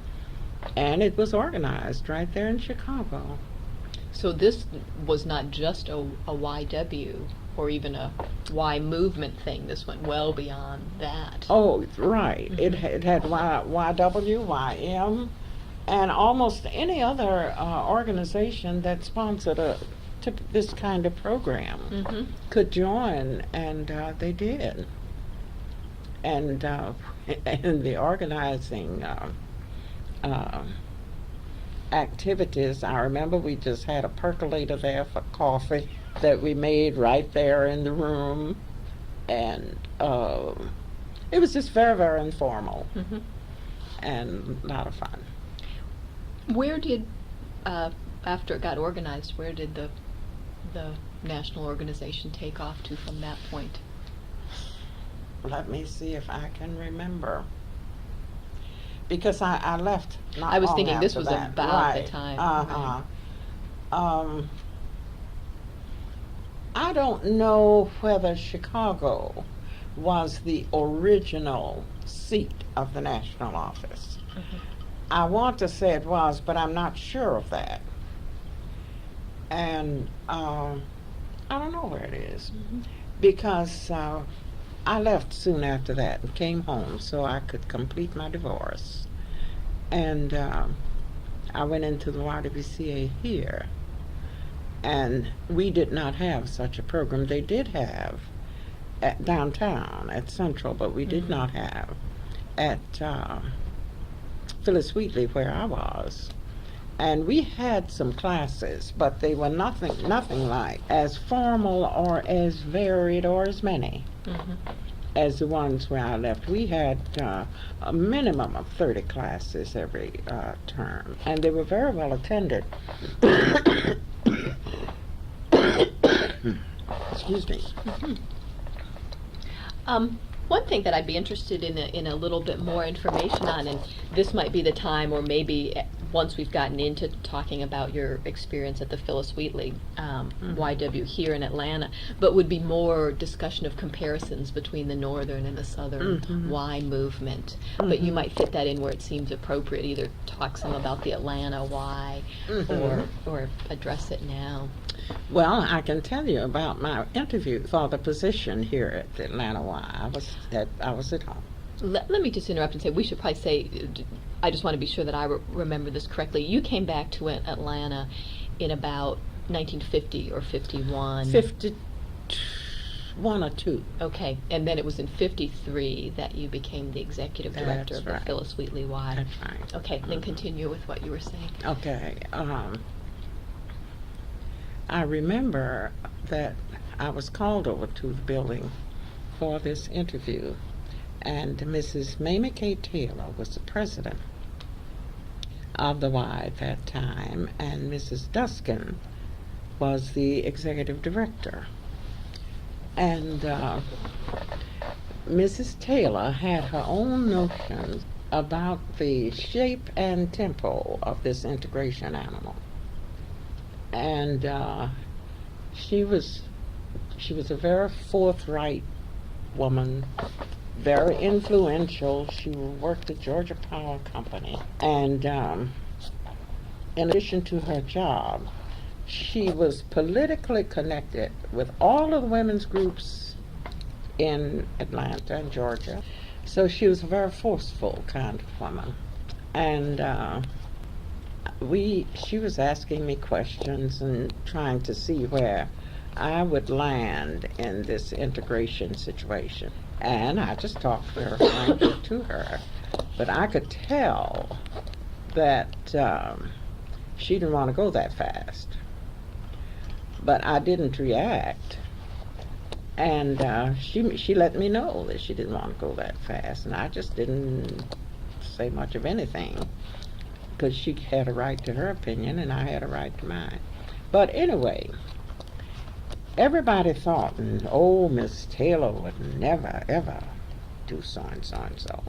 and it was organized right there in Chicago. So this was not just a YW or even a Y movement thing. This went well beyond that. Oh, right. It had YWYM, and almost any other organization that sponsored this kind of program could join, and they did. And the organizing activities, I remember we just had a percolator there for coffee that we made right there in the room, and it was just very, very informal and a lot of fun. Where did, after it got organized, where did the national organization take off to from that point? Let me see if I can remember. Because I left not I was long thinking this after was that. about the time. I don't know whether Chicago was the original seat of the national office. I want to say it was, but I'm not sure of that. And I don't know where it is, because I left soon after that and came home so I could complete my divorce. And I went into the YWCA here, and we did not have such a program. They did have at downtown at Central, but we did not have at Phillis Wheatley, where I was. And we had some classes, but they were nothing like as formal or as varied or as many as the ones where I left. We had a minimum of 30 classes every term, and they were very well attended. Excuse me. One thing that I'd be interested in a little bit more information on, and this might be the time, or maybe once we've gotten into talking about your experience at the Phillis Wheatley YW here in Atlanta, but would be more discussion of comparisons between the northern and the southern Y movement. But you might fit that in where it seems appropriate, either talk some about the Atlanta Y or address it now. Well, I can tell you about my interview for the position here at the Atlanta Y. I was at home. Let me just interrupt and say, we should probably say, I just want to be sure that I remember this correctly. You came back to Atlanta in about 1950 or 51. 51 or 2. Okay, and then it was in 53 that you became the executive director of the Phillis Wheatley Y. That's right. Okay, then continue with what you were saying. Okay. I remember that I was called over to the building for this interview, and Mrs. McKay Taylor was the president of the Y at that time, and Mrs. Duskin was the executive director. And Mrs. Taylor had her own notions about the shape and tempo of this integration animal. And she was a very forthright woman, very influential. She worked at Georgia Power Company, and in addition to her job, she was politically connected with all of the women's groups in Atlanta and Georgia. So she was a very forceful kind of woman. And she was asking me questions and trying to see where I would land in this integration situation. And I just talked very frankly to her. But I could tell that she didn't want to go that fast. But I didn't react. And she let me know that she didn't want to go that fast. And I just didn't say much of anything, because she had a right to her opinion and I had a right to mine. But anyway, everybody thought, oh, Miss Taylor would never, ever do so and so and so.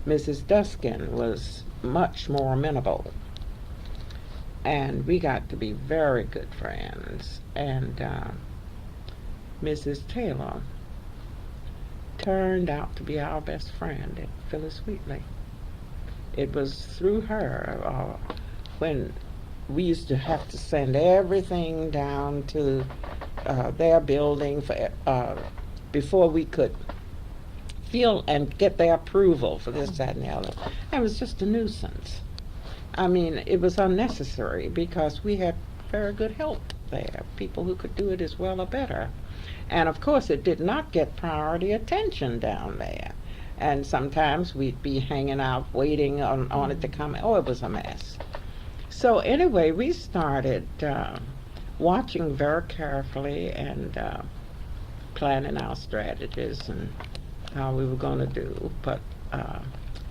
Mrs. Duskin was much more amenable, and we got to be very good friends. And Mrs. Taylor turned out to be our best friend at Phillis Wheatley. It was through her when we used to have to send everything down to their building before we could feel and get their approval for this, that, and the other. It was just a nuisance. I mean, it was unnecessary because we had very good help there, people who could do it as well or better. And of course, it did not get priority attention down there. And sometimes we'd be hanging out, waiting on it to come. Oh, it was a mess. So anyway, we started watching very carefully and planning our strategies and how we were going to do. But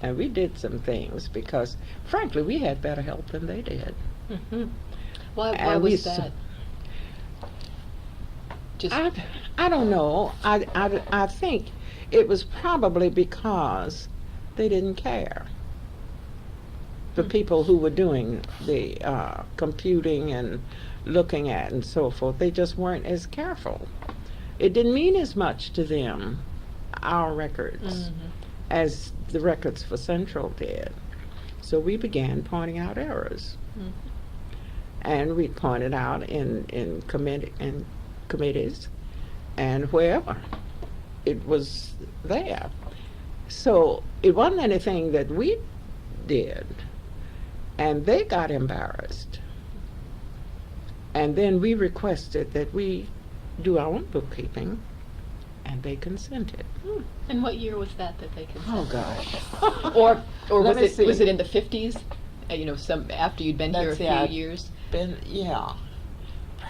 and we did some things because, frankly, we had better help than they did. Mm-hmm. Why was that? I don't know. I think it was probably because they didn't care. The people who were doing the computing and looking at and so forth, they just weren't as careful. It didn't mean as much to them, our records, as the records for Central did. So we began pointing out errors. Mm-hmm. And we pointed out in committees and wherever it was there. So it wasn't anything that we did, and they got embarrassed. And then we requested that we do our own bookkeeping, and they consented. And what year was that they consented? Oh gosh. or Let me was see. it in the 50s? Some after you'd been here a few years.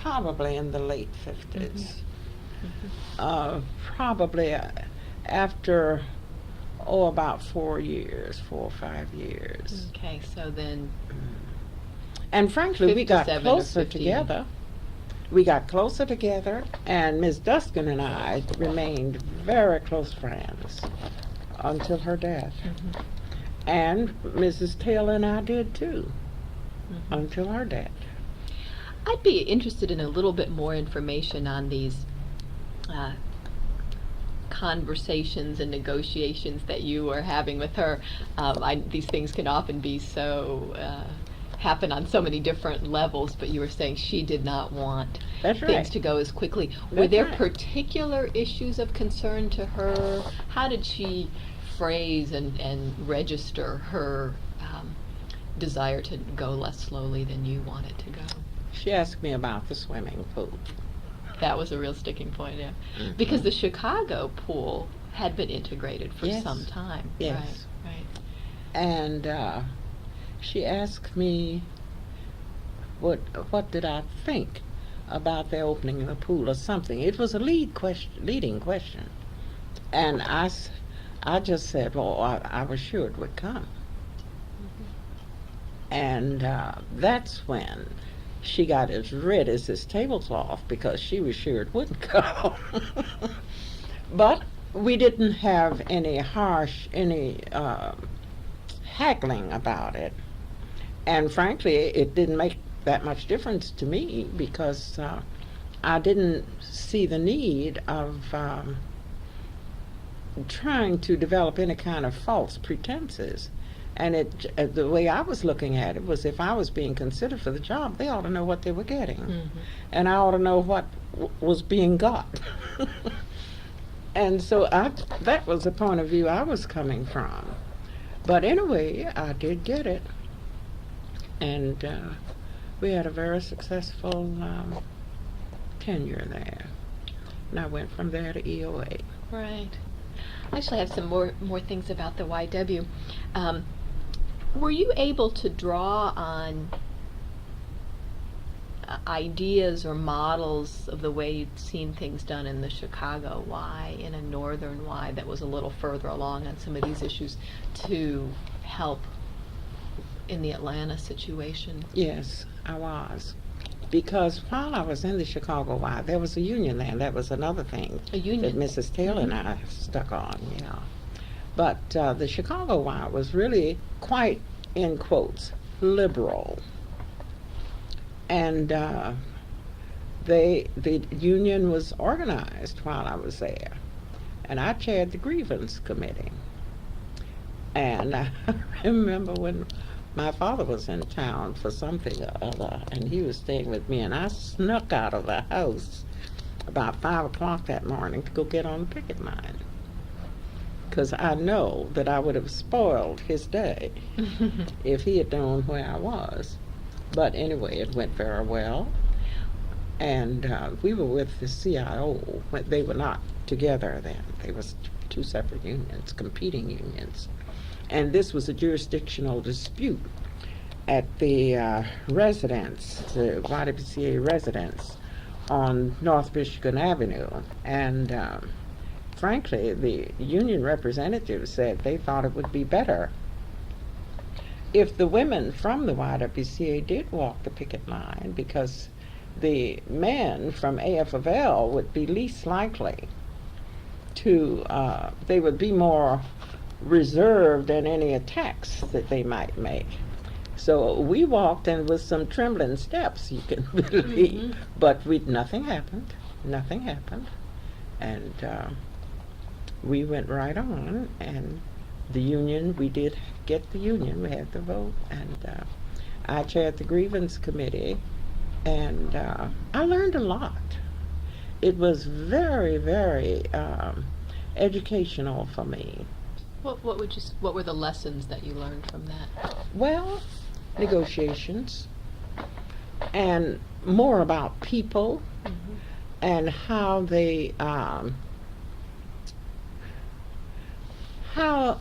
Probably in the late 50s. Probably after about 4 or 5 years. Okay, so then. And frankly, we got 57 or closer 50. together. We got closer together, and Ms. Duskin and I remained very close friends until her death. And Mrs. Taylor and I did too, until her death. I'd be interested in a little bit more information on these conversations and negotiations that you were having with her. These things can often be so happen on so many different levels, but you were saying she did not want That's things right. to go as quickly. Were That's there right. particular issues of concern to her? How did she phrase and register her desire to go less slowly than you wanted to go? She asked me about the swimming pool. That was a real sticking point, yeah. Mhm. Because the Chicago pool had been integrated for Yes. some time. Yes. Right. And she asked me what did I think about their opening the pool or something. It was a leading question. And I just said, well, I was sure it would come. And that's when she got as red as this tablecloth because she was sure it wouldn't go. But we didn't have any haggling about it. And frankly, it didn't make that much difference to me because I didn't see the need of trying to develop any kind of false pretenses. And the way I was looking at it was if I was being considered for the job, they ought to know what they were getting. Mm-hmm. And I ought to know what was being got. And so that was the point of view I was coming from. But anyway, I did get it. And we had a very successful tenure there. And I went from there to EOA. Right. I actually have some more things about the YW. Were you able to draw on ideas or models of the way you'd seen things done in the Chicago Y, in a northern Y that was a little further along on some of these issues, to help in the Atlanta situation? Yes, I was. Because while I was in the Chicago Y, there was a union there, and that was another thing A union? that Mrs. Taylor and I stuck on, yeah. But the Chicago Y was really quite, in quotes, liberal. And the union was organized while I was there. And I chaired the grievance committee. And I remember when my father was in town for something or other, and he was staying with me, and I snuck out of the house about 5 o'clock that morning to go get on the picket line. Because I know that I would have spoiled his day if he had known where I was. But anyway, it went very well. And we were with the CIO. They were not together then. They were two separate unions, competing unions. And this was a jurisdictional dispute at the residence, the YWCA residence on North Michigan Avenue. And frankly, the union representatives said they thought it would be better if the women from the YWCA did walk the picket line, because the men from AF of L would be least likely to, they would be more reserved in any attacks that they might make. So we walked in with some trembling steps, you can believe, but nothing happened. Nothing happened. And we went right on, and the union, we did get the union, we had the vote, and I chaired the grievance committee, and I learned a lot. It was very, very educational for me. What were the lessons that you learned from that? Well, negotiations, and more about people, and how they how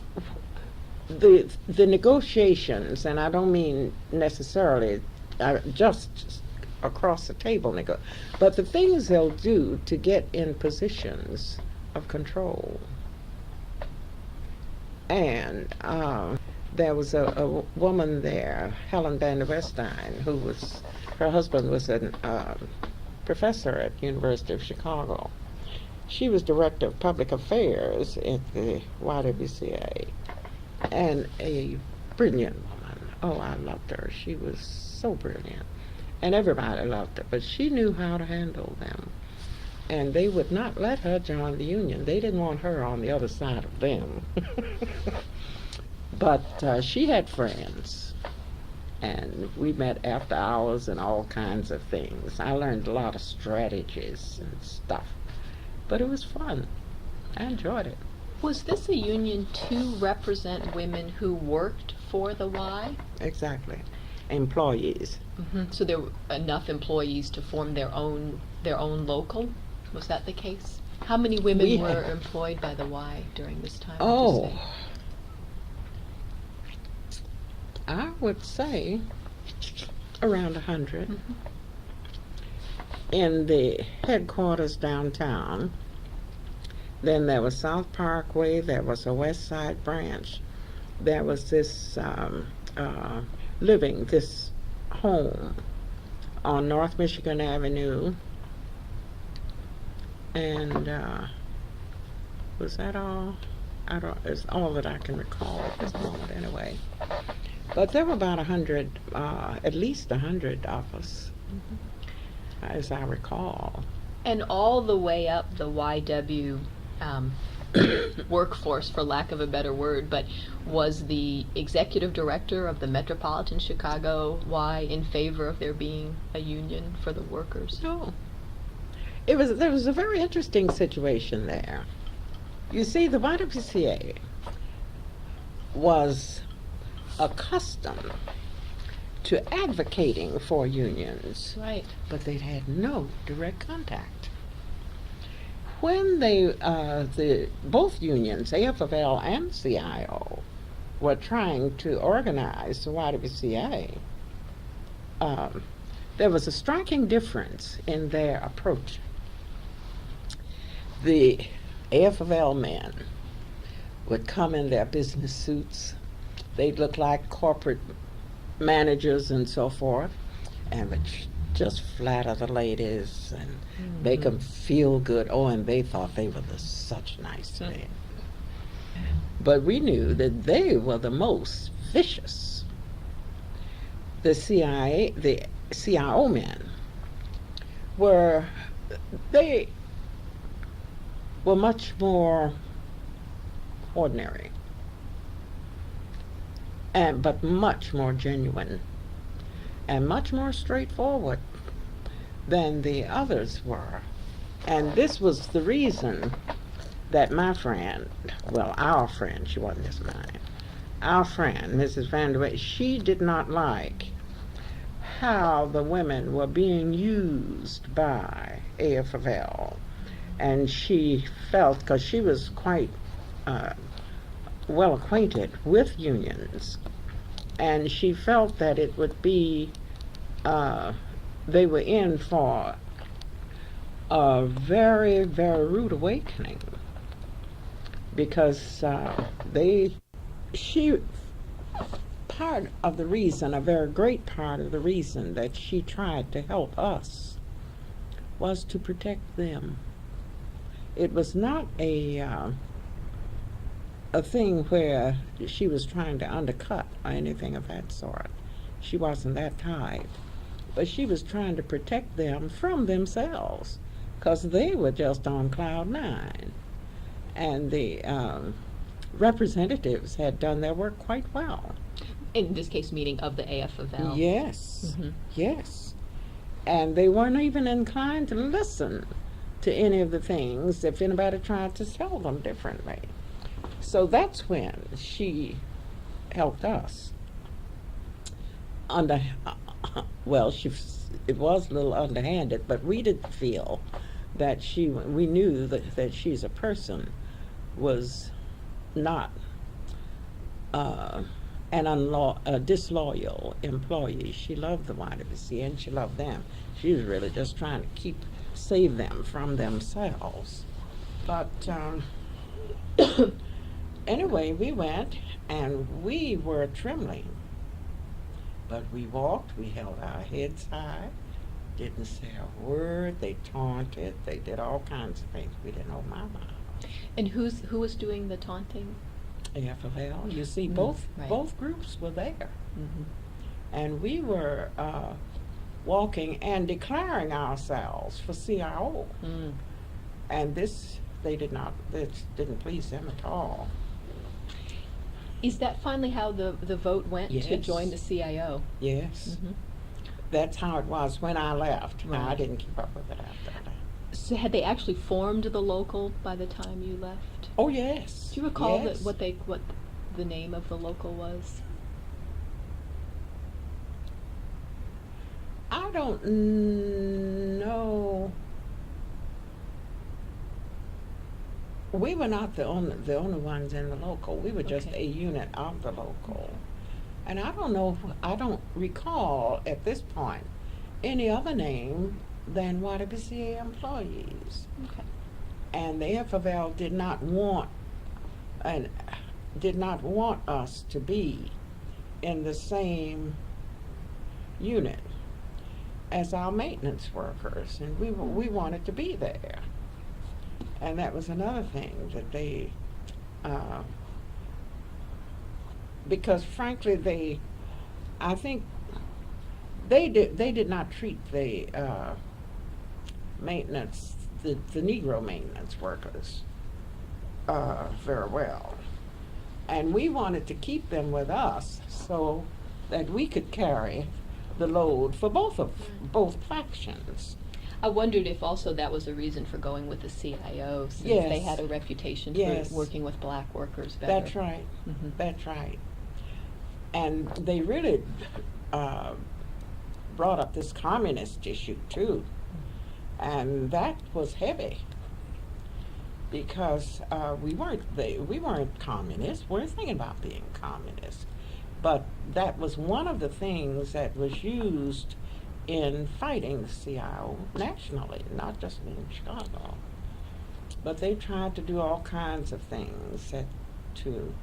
the negotiations, and I don't mean necessarily just across the table but the things they'll do to get in positions of control. And there was a woman there, Helen Vandiver, who her husband was a professor at University of Chicago. She was director of public affairs at the YWCA, and a brilliant woman. Oh, I loved her. She was so brilliant, and everybody loved her, but she knew how to handle them. And they would not let her join the union. They didn't want her on the other side of them. But she had friends. And we met after hours and all kinds of things. I learned a lot of strategies and stuff. But it was fun. I enjoyed it. Was this a union to represent women who worked for the Y? Exactly. Employees. So there were enough employees to form their own local? Was that the case? How many women We were had- employed by the Y during this time? would you say? I would say around 100. Mhm. In the headquarters downtown. Then there was South Parkway, there was a West Side branch. There was this this home on North Michigan Avenue. And was that all? It's all that I can recall at this moment anyway. But there were about 100, at least 100 of us, as I recall. And all the way up the YW workforce, for lack of a better word, but was the executive director of the Metropolitan Chicago Y in favor of there being a union for the workers? No. There was a very interesting situation there. You see, the YWCA was accustomed to advocating for unions, Right. but they'd had no direct contact. When they, both unions, AFL and CIO, were trying to organize the YWCA, there was a striking difference in their approach. The AFL men would come in their business suits. They'd look like corporate managers and so forth, and would just flatter the ladies and make them feel good. Oh, and they thought they were such nice men. But we knew that they were the most vicious. The CIO men were much more ordinary, but much more genuine and much more straightforward than the others were. And this was the reason that my friend, well, our friend, she wasn't just mine, our friend, Mrs. Vandiver, she did not like how the women were being used by AFL. And she felt, because she was quite well acquainted with unions, and she felt that it would be, they were in for a very, very rude awakening, because part of the reason, a very great part of the reason that she tried to help us was to protect them. It was not a thing where she was trying to undercut or anything of that sort. She wasn't that type. But she was trying to protect them from themselves, because they were just on cloud nine. And the representatives had done their work quite well. In this case, meaning of the AFL. Yes, Mhm. yes. And they weren't even inclined to listen to any of the things if anybody tried to tell them differently. So that's when she helped us. Well, it was a little underhanded, but we did feel that we knew that she's a person, was not a disloyal employee. She loved the YWCA and she loved them. She was really just trying to save them from themselves. But anyway, we went and we were trembling. But we walked, we held our heads high, didn't say a word. They taunted, they did all kinds of things. We didn't open our mouth. And who was doing the taunting? AFL. You see, Right. both groups were there. Mm-hmm. And we were walking and declaring ourselves for CIO. Mm. And this didn't please them at all. Is that finally how the vote went to Yes. join the CIO? Yes. Mhm. That's how it was when I left. Now, I Right. didn't keep up with it after that. So had they actually formed the local by the time you left? Oh, yes. Do you recall yes. what the name of the local was? I don't know. We were not the only ones in the local. We were just Okay. a unit of the local. And I don't know, I don't recall at this point any other name than YWCA employees. Okay. And the FFL did not want us to be in the same unit as our maintenance workers, and we wanted to be there. And that was another thing that they, because frankly I think they did not treat the maintenance, the Negro maintenance workers very well. And we wanted to keep them with us so that we could carry the load for both factions. I wondered if also that was a reason for going with the CIO, since Yes. they had a reputation Yes. for working with black workers better. That's right. Mhm. That's right. And they really brought up this communist issue too, and that was heavy because we weren't communists. We weren't thinking about being communists, but that was one of the things that was used in fighting the CIO nationally, not just in Chicago. But they tried to do all kinds of things to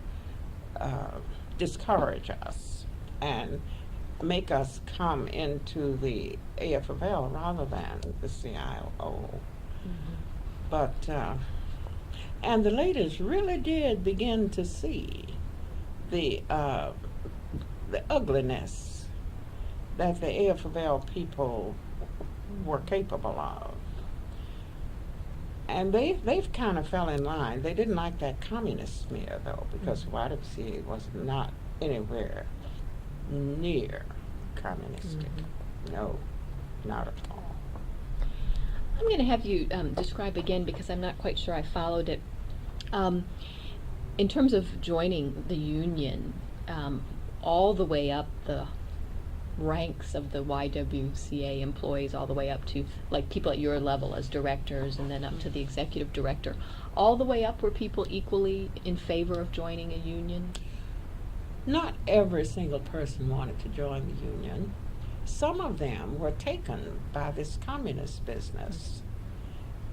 discourage us and make us come into the AFL rather than the CIO. Mhm. But and the ladies really did begin to see the ugliness that the AFL people were capable of. And they've kind of fell in line. They didn't like that communist smear though, because YWCA was not anywhere near communistic. No, not at all. I'm going to have you describe again, because I'm not quite sure I followed it. In terms of joining the union, all the way up the ranks of the YWCA employees, all the way up to like people at your level as directors, and then up to the executive director, all the way up were people equally in favor of joining a union? Not every single person wanted to join the union. Some of them were taken by this communist business,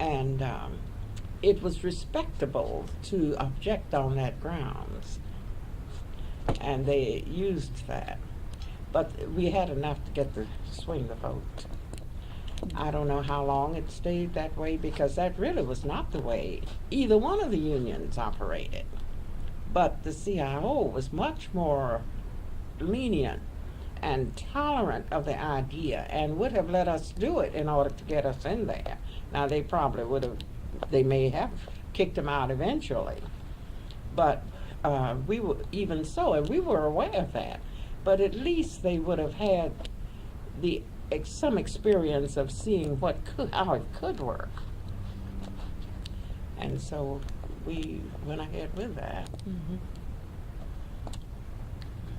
and it was respectable to object on that grounds, and they used that. But we had enough to get the swing the vote. I don't know how long it stayed that way, because that really was not the way either one of the unions operated. But the CIO was much more lenient and tolerant of the idea and would have let us do it in order to get us in there. Now they may have kicked him out eventually, but we were, even so, and we were aware of that. But at least they would have had some experience of seeing how it could work. And so we went ahead with that. Mm-hmm.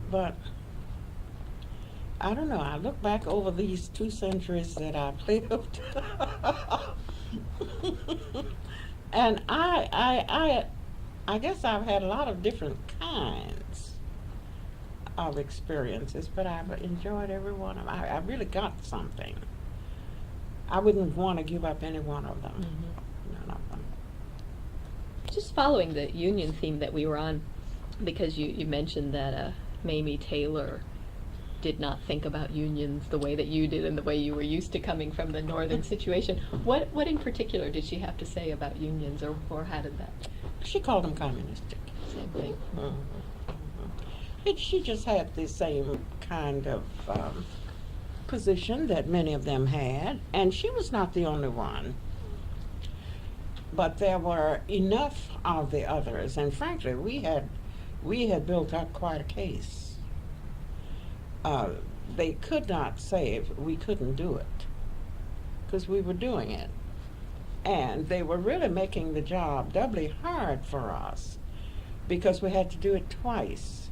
But I don't know, I look back over these 2 centuries that I've lived, and I guess I've had a lot of different kinds of experiences, but I've enjoyed every one of them. I really got something. I wouldn't want to give up any one of them. Mm-hmm. None of them. Just following the union theme that we were on, because you mentioned that McKay Taylor did not think about unions the way that you did and the way you were used to coming from the northern situation. What in particular did she have to say about unions, or how did that? She called them communistic. Same thing. She just had the same kind of position that many of them had, and she was not the only one. But there were enough of the others, and frankly, we had we had built up quite a case. They could not say if we couldn't do it, because we were doing it. And they were really making the job doubly hard for us, because we had to do it twice.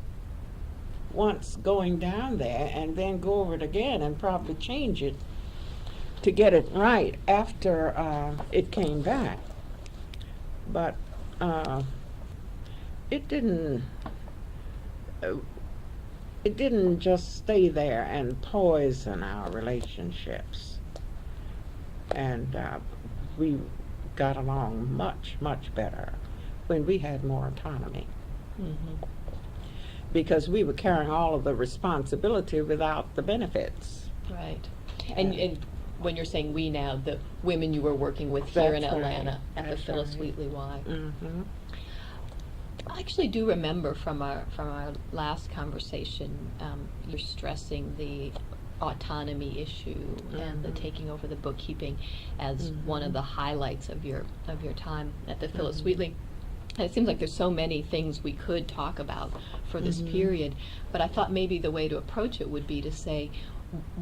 Once going down there and then go over it again and probably change it to get it right after it came back. But it didn't just stay there and poison our relationships. And we got along much, much better when we had more autonomy. Mm-hmm. Because we were carrying all of the responsibility without the benefits. Right. And when you're saying we now, the women you were working with here in That's Atlanta right. at the That's Phillis right. Wheatley Y. Mm-hmm. I actually do remember from our last conversation, you're stressing the autonomy issue and the Mhm. taking over the bookkeeping as Mhm. one of the highlights of your time at the Phillis Mhm. Wheatley. And it seems like there's so many things we could talk about for this Mhm. period, but I thought maybe the way to approach it would be to say,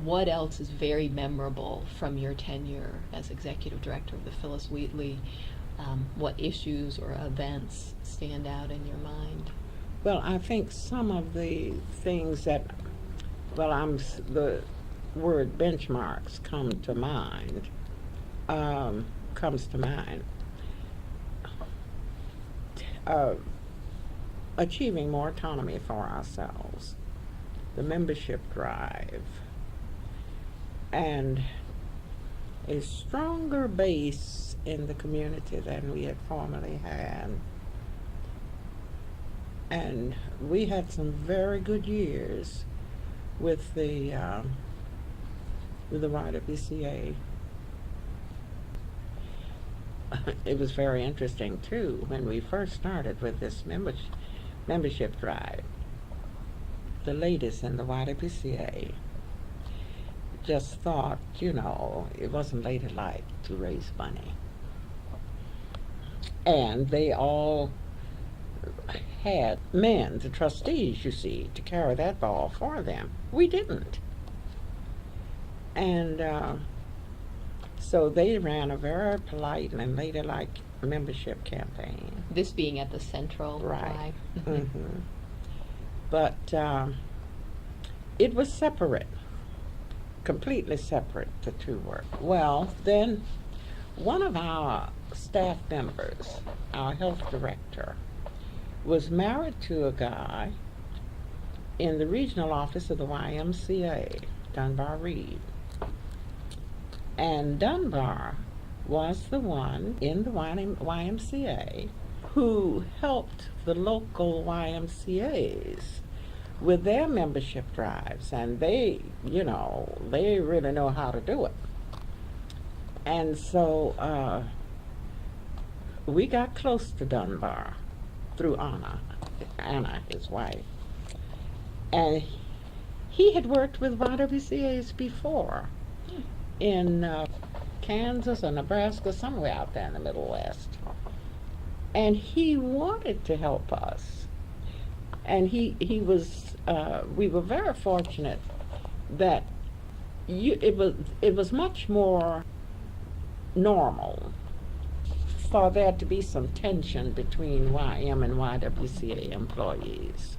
what else is very memorable from your tenure as executive director of the Phillis Wheatley? What issues or events stand out in your mind? Well, I think some of the things that, the word benchmarks comes to mind. Achieving more autonomy for ourselves, the membership drive, and a stronger base in the community than we had formerly had. And we had some very good years with the YWCA. It was very interesting too when we first started with this membership drive. The ladies in the YWCA just thought, it wasn't ladylike to raise money. And they all had men, the trustees, you see, to carry that ball for them. We didn't. And so they ran a very polite and ladylike membership campaign. This being at the Central Right. Y. Mm-hmm. But it was separate, completely separate, the two were. Well, then one of our staff members, our health director, was married to a guy in the regional office of the YMCA, Dunbar Reed. And Dunbar was the one in the YMCA who helped the local YMCAs with their membership drives, and they really know how to do it. And so we got close to Dunbar through Anna, his wife. And he had worked with YWCAs before in Kansas or Nebraska, somewhere out there in the Middle West. And he wanted to help us. And he was, we were very fortunate that it was much more normal for there to be some tension between YM and YWCA employees.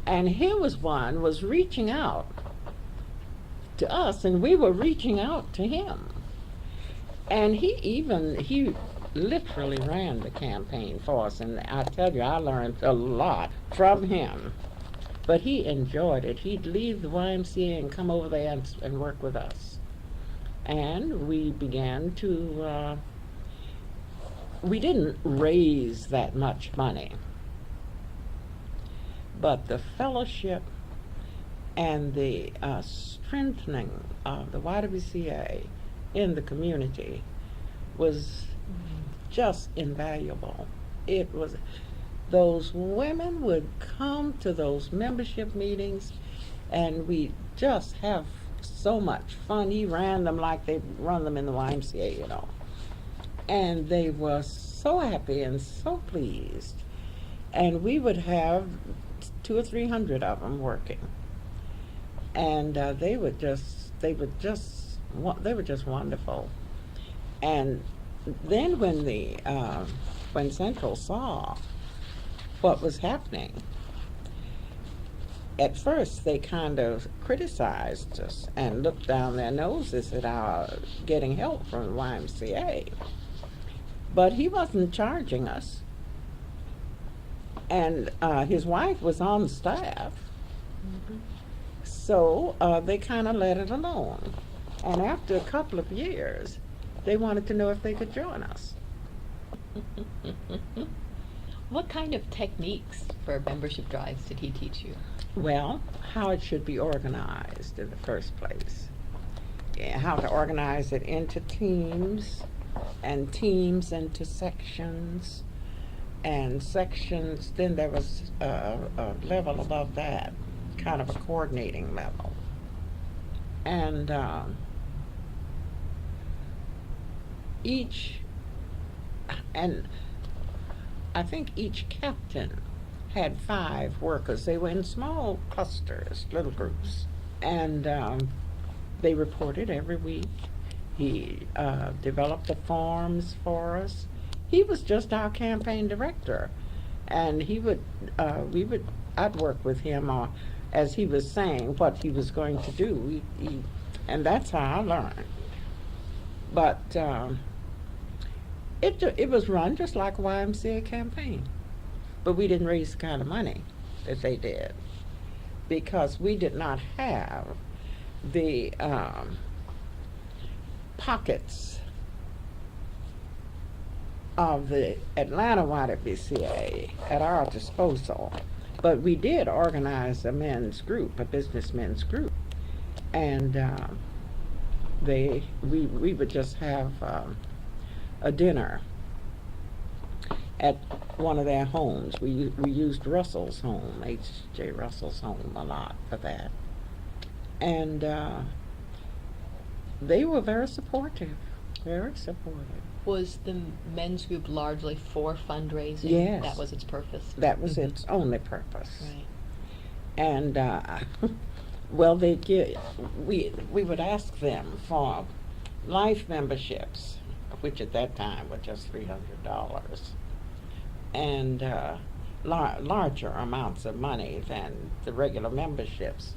And here was reaching out to us, and we were reaching out to him. And he literally ran the campaign for us, and I tell you, I learned a lot from him. But he enjoyed it. He'd leave the YMCA and come over there and work with us. And we began to, we didn't raise that much money, but the fellowship and the strengthening of the YWCA in the community was just invaluable. It was, those women would come to those membership meetings, and we just have so much fun. He ran them like they run them in the YMCA, And they were so happy and so pleased. And we would have 200 or 300 of them working, and they were just wonderful. And then when Central saw what was happening, at first they kind of criticized us and looked down their noses at our getting help from the YMCA. But he wasn't charging us. And his wife was on staff. Mhm. So they kind of let it alone. And after a couple of years, they wanted to know if they could join us. What kind of techniques for membership drives did he teach you? Well, how it should be organized in the first place. Yeah, how to organize it into teams, and teams into sections, and sections. Then there was a level above that, kind of a coordinating level. And I think each captain had 5 workers. They were in small clusters, little groups, and they reported every week. He developed the forms for us. He was just our campaign director, and I'd work with him as he was saying what he was going to do, and that's how I learned. But it was run just like a YMCA campaign. But we didn't raise the kind of money that they did, because we did not have the pockets of the Atlanta YWCA at our disposal. But we did organize a men's group, a businessmen's group, and we would just have a dinner at one of their homes. We used Russell's home, H.J. Russell's home, a lot for that. And they were very supportive, very supportive. Was the men's group largely for fundraising? Yes. That was its purpose? That was its only purpose. Right. And well, we would ask them for life memberships, which at that time were just $300, and larger amounts of money than the regular memberships.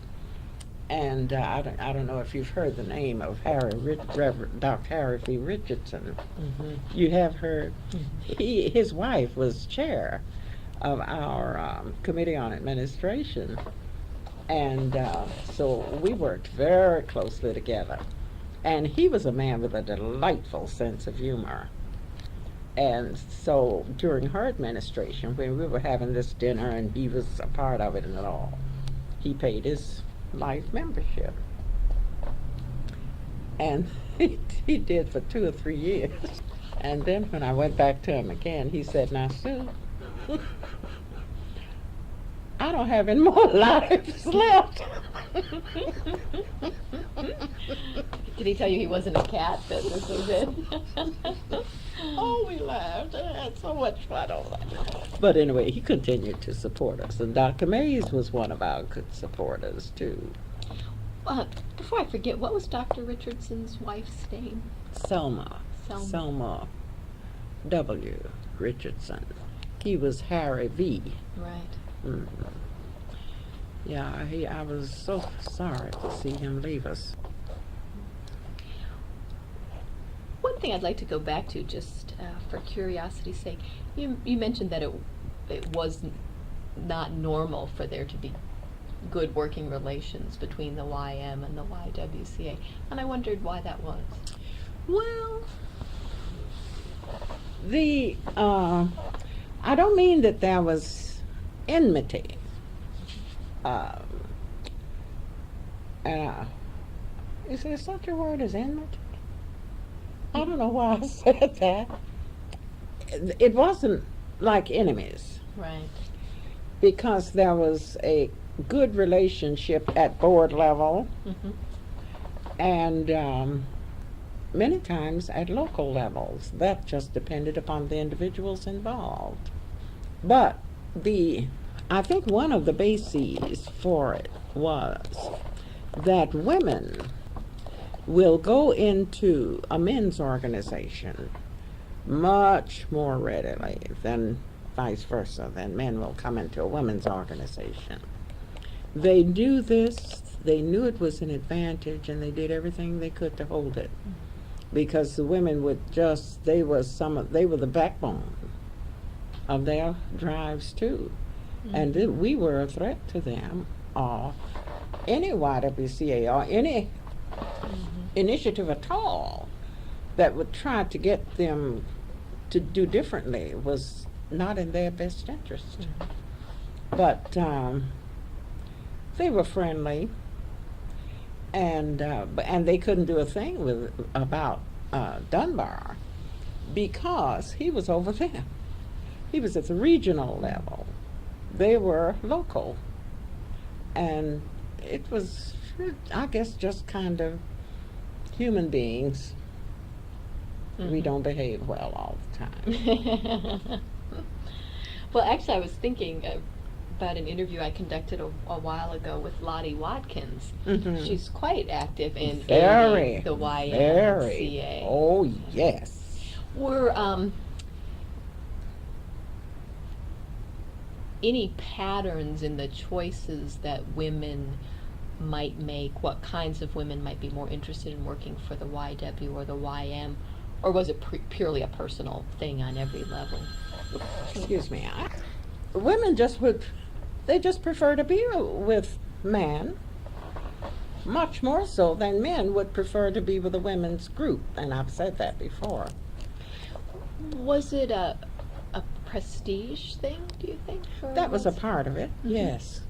And I don't know if you've heard the name of Reverend Dr. Harry V. Richardson. Mm-hmm. You have heard? Mm-hmm. His wife was chair of our Committee on Administration, and so we worked very closely together. And he was a man with a delightful sense of humor. And so during her administration, when we were having this dinner and he was a part of it and all, he paid his life membership. And he did for 2 or 3 years. And then when I went back to him again, he said, "Now, Sue, I don't have any more lives left." Did he tell you he wasn't a cat, that this was it? Oh, we laughed. I had so much fun over that. But anyway, he continued to support us. And Dr. Mays was one of our good supporters, too. Before I forget, what was Dr. Richardson's wife's name? Selma W. Richardson. He was Harry V. Right. Mhm. Yeah, I was so sorry to see him leave us. One thing I'd like to go back to, just for curiosity's sake, you mentioned that it was not normal for there to be good working relations between the YM and the YWCA, and I wondered why that was. Well, I don't mean that there was enmity. Is there such a word as enmity? I don't know why I said that. It wasn't like enemies, Right. because there was a good relationship at board level, Mm-hmm. and many times at local levels. That just depended upon the individuals involved. But I think one of the bases for it was that women will go into a men's organization much more readily than vice versa, than men will come into a women's organization. They knew this, they knew it was an advantage, and they did everything they could to hold it. Because the women would just, they were the backbone of their drives too. And we were a threat to them, or any YWCA, or any initiative at all that would try to get them to do differently was not in their best interest. But they were friendly, and they couldn't do a thing about Dunbar because he was over them. He was at the regional level. They were local, and it was, I guess, just kind of human beings. We don't behave well all the time. Well, actually, I was thinking about an interview I conducted a while ago with Lottie Watkins. She's quite active in aiding the YMCA. Very. Oh, yes. Were any patterns in the choices that women might make? What kinds of women might be more interested in working for the YW or the YM? Or was it purely a personal thing on every level? Excuse me. Women just prefer to be with men much more so than men would prefer to be with a women's group, and I've said that before. Was it a prestige thing, do you think? That was a part of it, yes.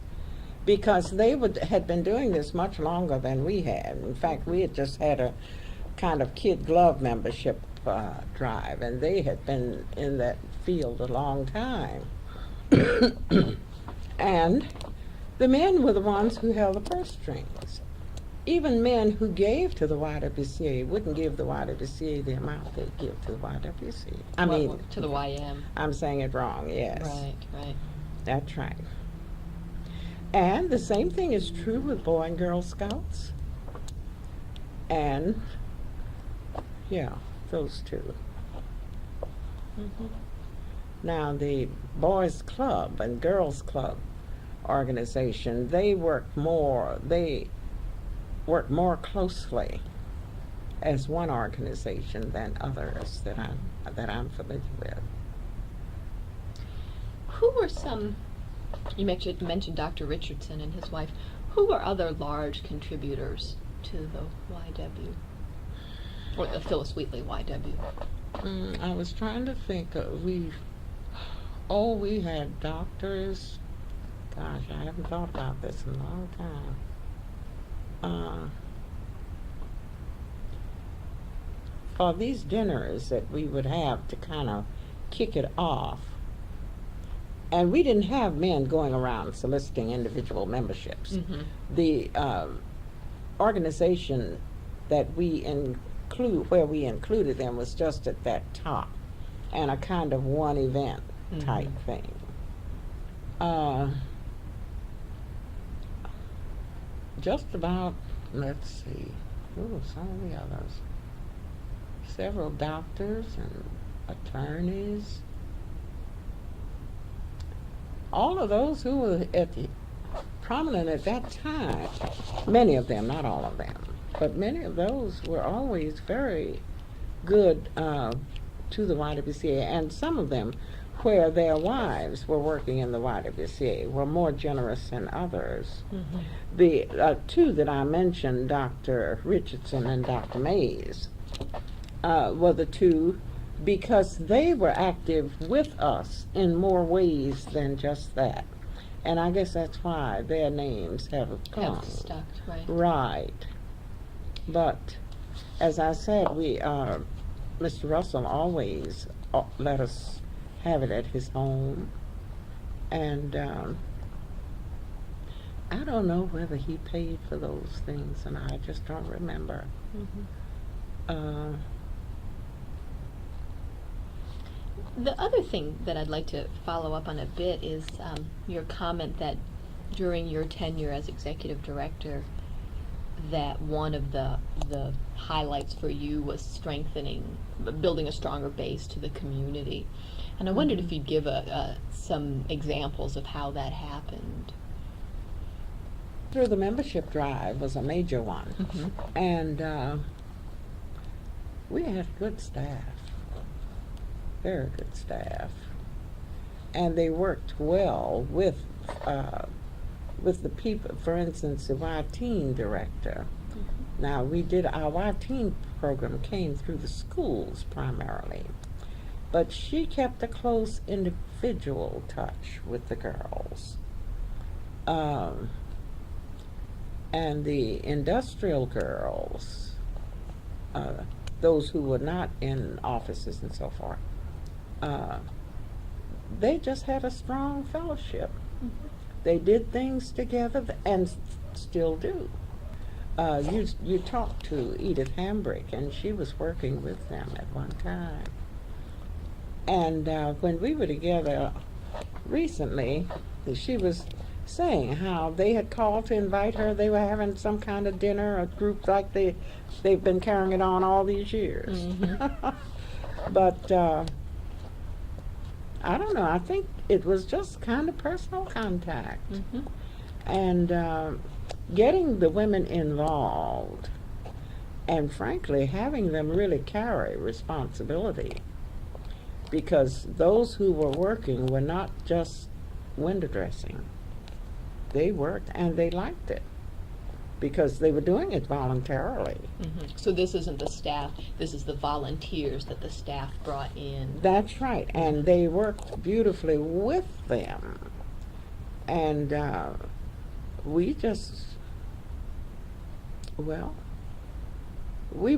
Because they had been doing this much longer than we had. In fact, we had just had a kind of kid glove membership drive, and they had been in that field a long time. And the men were the ones who held the purse strings. Even men who gave to the YWCA wouldn't give the YWCA the amount they give to the YWCA. I mean, to the YM. I'm saying it wrong, yes. Right. That's right. And the same thing is true with Boy and Girl Scouts. And, yeah, those two. Now, the Boys Club and Girls Club organization, they work more closely as one organization than others that I'm familiar with. Who were some, you mentioned Dr. Richardson and his wife, who were other large contributors to the YW, or the Phillis Wheatley YW? I was trying to think, we had doctors. Gosh, I haven't thought about this in a long time. For these dinners that we would have to kind of kick it off, and we didn't have men going around soliciting individual memberships. The organization that where we included them was just at that top, and a kind of one event type thing. Just about, let's see, who were some of the others? Several doctors and attorneys. All of those who were prominent at that time, many of them, not all of them, but many of those were always very good to the YWCA, and some of them, where their wives were working in the YWCA, were more generous than others. The two that I mentioned, Dr. Richardson and Dr. Mays, were the two because they were active with us in more ways than just that. And I guess that's why their names have come. Have stuck, right. Right. But, as I said, Mr. Russell always let us have it at his home. And I don't know whether he paid for those things, and I just don't remember. The other thing that I'd like to follow up on a bit is your comment that during your tenure as executive director, that one of the highlights for you was building a stronger base to the community. And I wondered if you'd give some examples of how that happened. Through the membership drive was a major one. And we had good staff, very good staff. And they worked well with the people. For instance, the YTeen director. Now, we did our YTeen program came through the schools primarily, but she kept a close individual touch with the girls. And the industrial girls, those who were not in offices and so forth, they just had a strong fellowship. They did things together and still do. You talked to Edith Hambrick, and she was working with them at one time. And when we were together recently, she was saying how they had called to invite her. They were having some kind of dinner, a group like they've been carrying it on all these years. But I don't know, I think it was just kind of personal contact. And getting the women involved, and frankly, having them really carry responsibility, because those who were working were not just window dressing. They worked and they liked it because they were doing it voluntarily. So this isn't the staff, this is the volunteers that the staff brought in. That's right, and they worked beautifully with them. And we just, well, we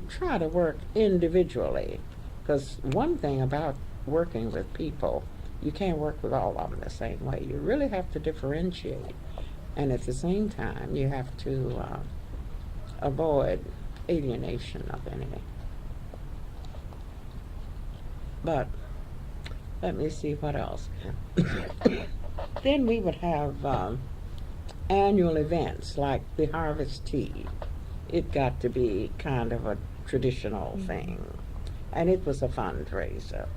try to work individually, because one thing about working with people, you can't work with all of them the same way. You really have to differentiate, and at the same time, you have to avoid alienation of anything. But let me see what else. Then we would have annual events like the Harvest Tea. It got to be kind of a traditional thing, and it was a fundraiser,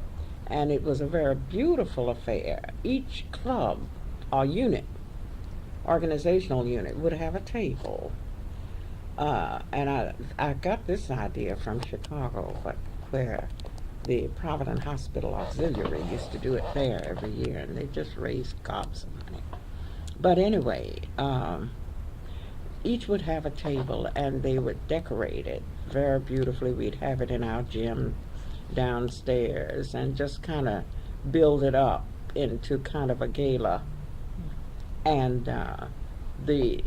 and it was a very beautiful affair. Each club or unit, organizational unit, would have a table, and I got this idea from Chicago, where the Provident Hospital Auxiliary used to do it there every year, and they just raised gobs of money. But anyway, each would have a table, and they would decorate it very beautifully. We'd have it in our gym downstairs and just kind of build it up into kind of a gala. And the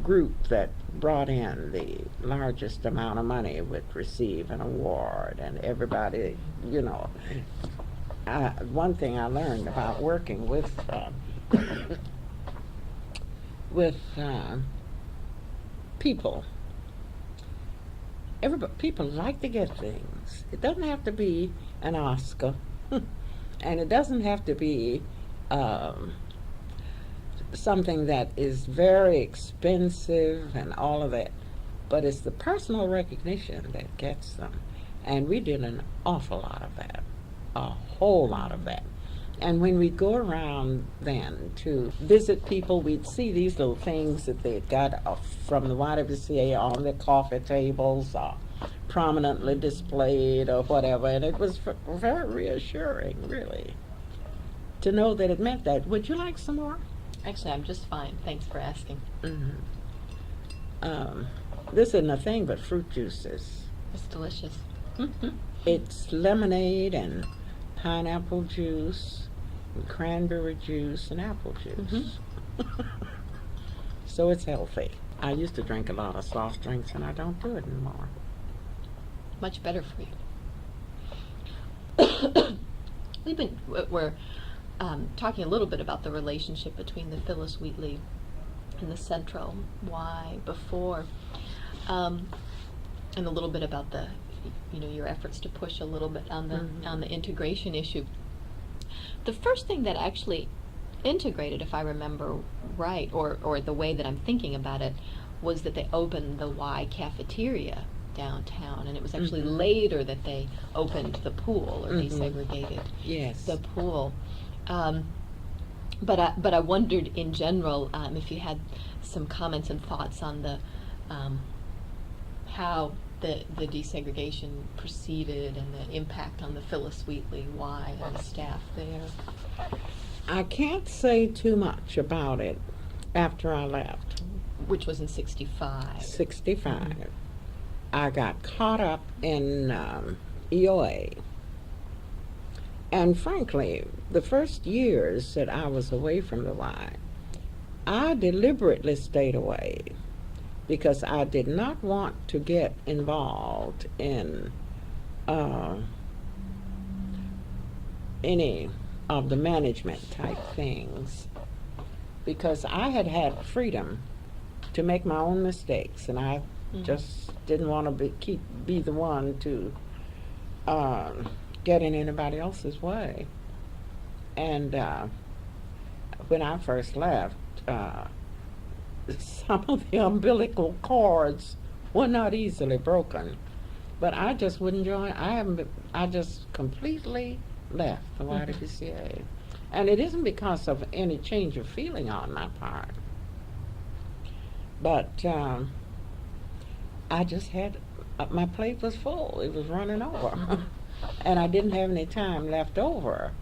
group that brought in the largest amount of money would receive an award, and everybody, you know. One thing I learned about working with people, people like to get things. It doesn't have to be an Oscar, and it doesn't have to be something that is very expensive and all of that, but it's the personal recognition that gets them. And we did an awful lot of that, a whole lot of that. And when we go around then to visit people, we'd see these little things that they'd got from the YWCA on their coffee tables, prominently displayed or whatever, and it was very reassuring, really, to know that it meant that. Would you like some more? Actually, I'm just fine. Thanks for asking. This isn't a thing but fruit juices. It's delicious. It's lemonade and pineapple juice, and cranberry juice, and apple juice. So it's healthy. I used to drink a lot of soft drinks, and I don't do it anymore. Much better for you. We're talking a little bit about the relationship between the Phillis, Wheatley, and the Central Y before, and a little bit about the your efforts to push a little bit on the Mhm. on the integration issue. The first thing that actually integrated, if I remember right, or the way that I'm thinking about it, was that they opened the Y cafeteria downtown, and it was actually Mhm. later that they opened the pool, or Mhm. desegregated Yes. the pool. But I wondered in general if you had some comments and thoughts on the how the desegregation proceeded and the impact on the Phillis Wheatley Y and the staff there. I can't say too much about it after I left. Which was in 65. 65. Mhm. I got caught up in EOA. And frankly, the first years that I was away from the Y, I deliberately stayed away because I did not want to get involved in any of the management type things, because I had had freedom to make my own mistakes, and I just didn't want to be the one to get in anybody else's way. And when I first left, some of the umbilical cords were not easily broken, but I just wouldn't join. I just completely left the YWCA, and it isn't because of any change of feeling on my part, but I just had my plate was full. It was running over, and I didn't have any time left over.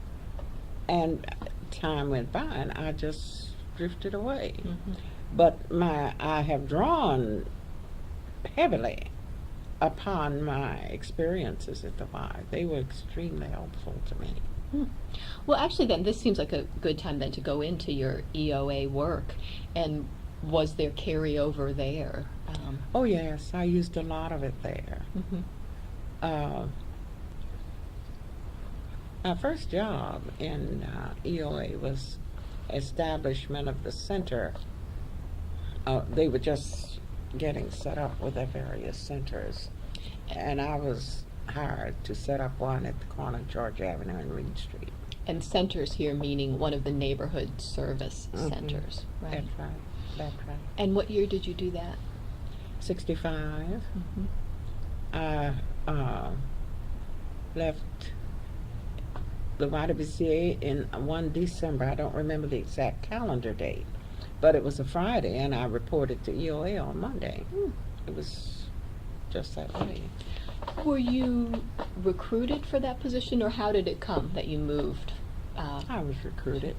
And time went by, and I just drifted away. But I have drawn heavily upon my experiences at the Y. They were extremely helpful to me. Well, actually, then this seems like a good time then to go into your EOA work. And was there carryover there? Oh yes, I used a lot of it there. My first job in EOA was establishment of the center. They were just getting set up with their various centers, and I was hired to set up one at the corner of George Avenue and Reed Street. And centers here meaning one of the neighborhood service centers, right? That's right. That's right. And what year did you do that? 65. I left the YWCA in 1 December. I don't remember the exact calendar date, but it was a Friday, and I reported to EOA on Monday. It was just that way. Were you recruited for that position, or how did it come that you moved? I was recruited.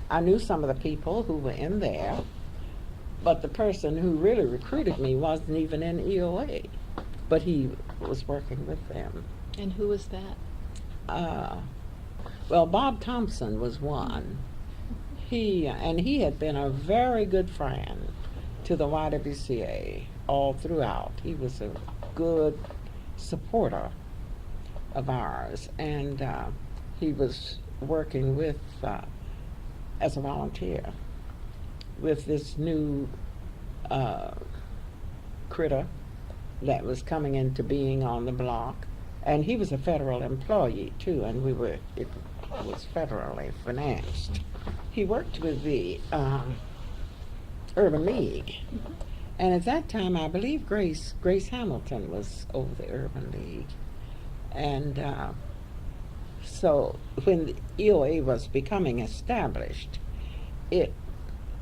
I knew some of the people who were in there, but the person who really recruited me wasn't even in EOA, but he was working with them. And who was that? Well, Bob Thompson was one. He had been a very good friend to the YWCA all throughout. He was a good supporter of ours, and he was working with as a volunteer with this new critter that was coming into being on the block. And he was a federal employee too, and it was federally financed. He worked with the Urban League, and at that time I believe Grace Hamilton was over the Urban League. And so when the EOA was becoming established, it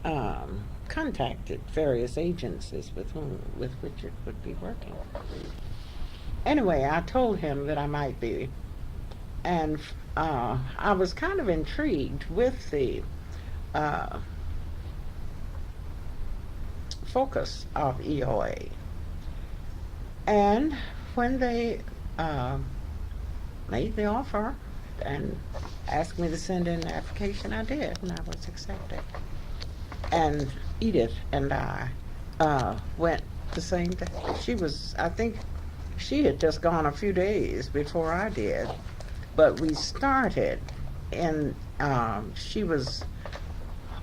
contacted various agencies with which it would be working. Anyway, I told him that I might be, and I was kind of intrigued with the focus of EOA. And when they made the offer and asked me to send in an application, I did, and I was accepted. And Edith and I went the same day. I think she had just gone a few days before I did, but we started, and she was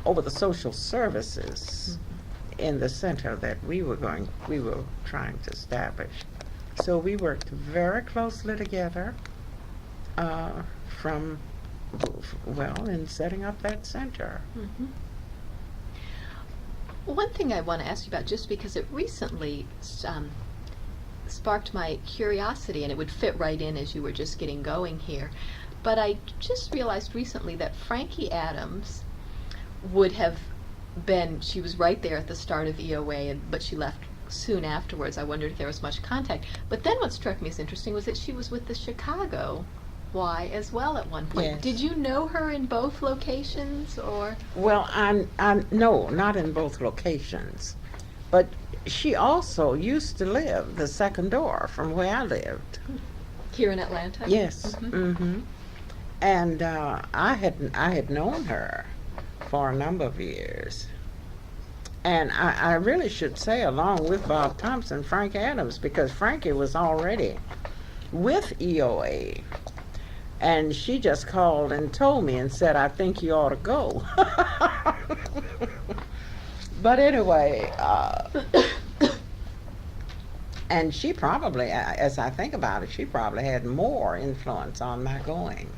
over the social services in the center that we were trying to establish. So we worked very closely together from, well, in setting up that center. Mhm. One thing I want to ask you about, just because it recently sparked my curiosity, and it would fit right in as you were just getting going here, but I just realized recently that Frankie Adams would have been, she was right there at the start of EOA, but she left soon afterwards. I wondered if there was much contact. But then what struck me as interesting was that she was with the Chicago Y as well at one point. Yes. Did you know her in both locations, or? Well, no, not in both locations. But she also used to live the second door from where I lived. Here in Atlanta? Yes. Mhm. Mm-hmm. And I had known her for a number of years. And I really should say, along with Bob Thompson, Frank Adams, because Frankie was already with EOA. And she just called and told me and said, I think you ought to go. But anyway, and she probably, as I think about it, she probably had more influence on my going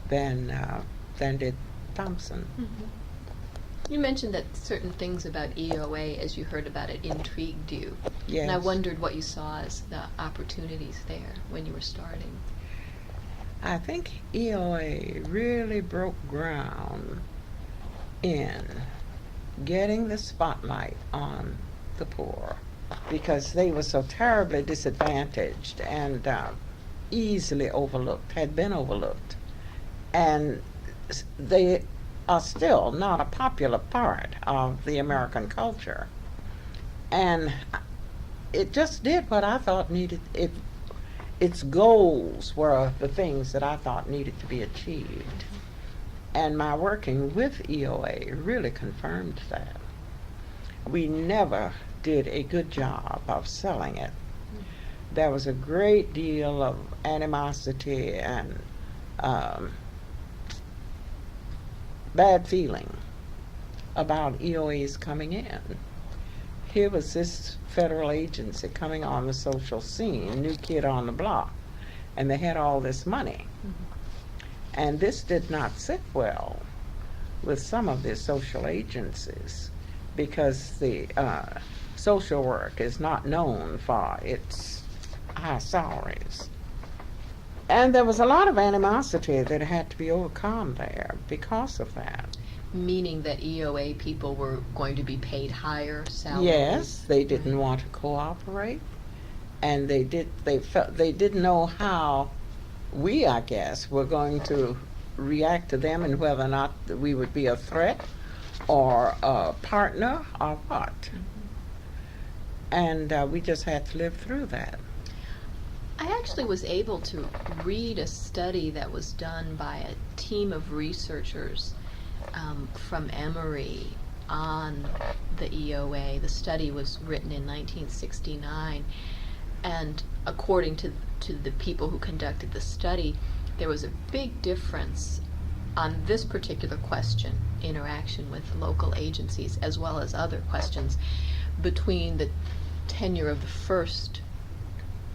than did Thompson. Mhm. You mentioned that certain things about EOA, as you heard about it, intrigued you. Yes. And I wondered what you saw as the opportunities there when you were starting. I think EOA really broke ground in getting the spotlight on the poor, because they were so terribly disadvantaged and easily overlooked, had been overlooked. And they are still not a popular part of the American culture. And it just did what I thought needed, its goals were the things that I thought needed to be achieved. And my working with EOA really confirmed that. We never did a good job of selling it. There was a great deal of animosity and bad feeling about EOA's coming in. Here was this federal agency coming on the social scene, new kid on the block, and they had all this money. And this did not sit well with some of the social agencies, because the social work is not known for its high salaries. And there was a lot of animosity that had to be overcome there because of that. Meaning that EOA people were going to be paid higher salaries? Yes, they didn't want to cooperate, and they didn't know how we, I guess, were going to react to them, and whether or not we would be a threat or a partner or what. And we just had to live through that. I actually was able to read a study that was done by a team of researchers from Emory on the EOA. The study was written in 1969, and according to the people who conducted the study, there was a big difference on this particular question, interaction with local agencies, as well as other questions, between the tenure of the first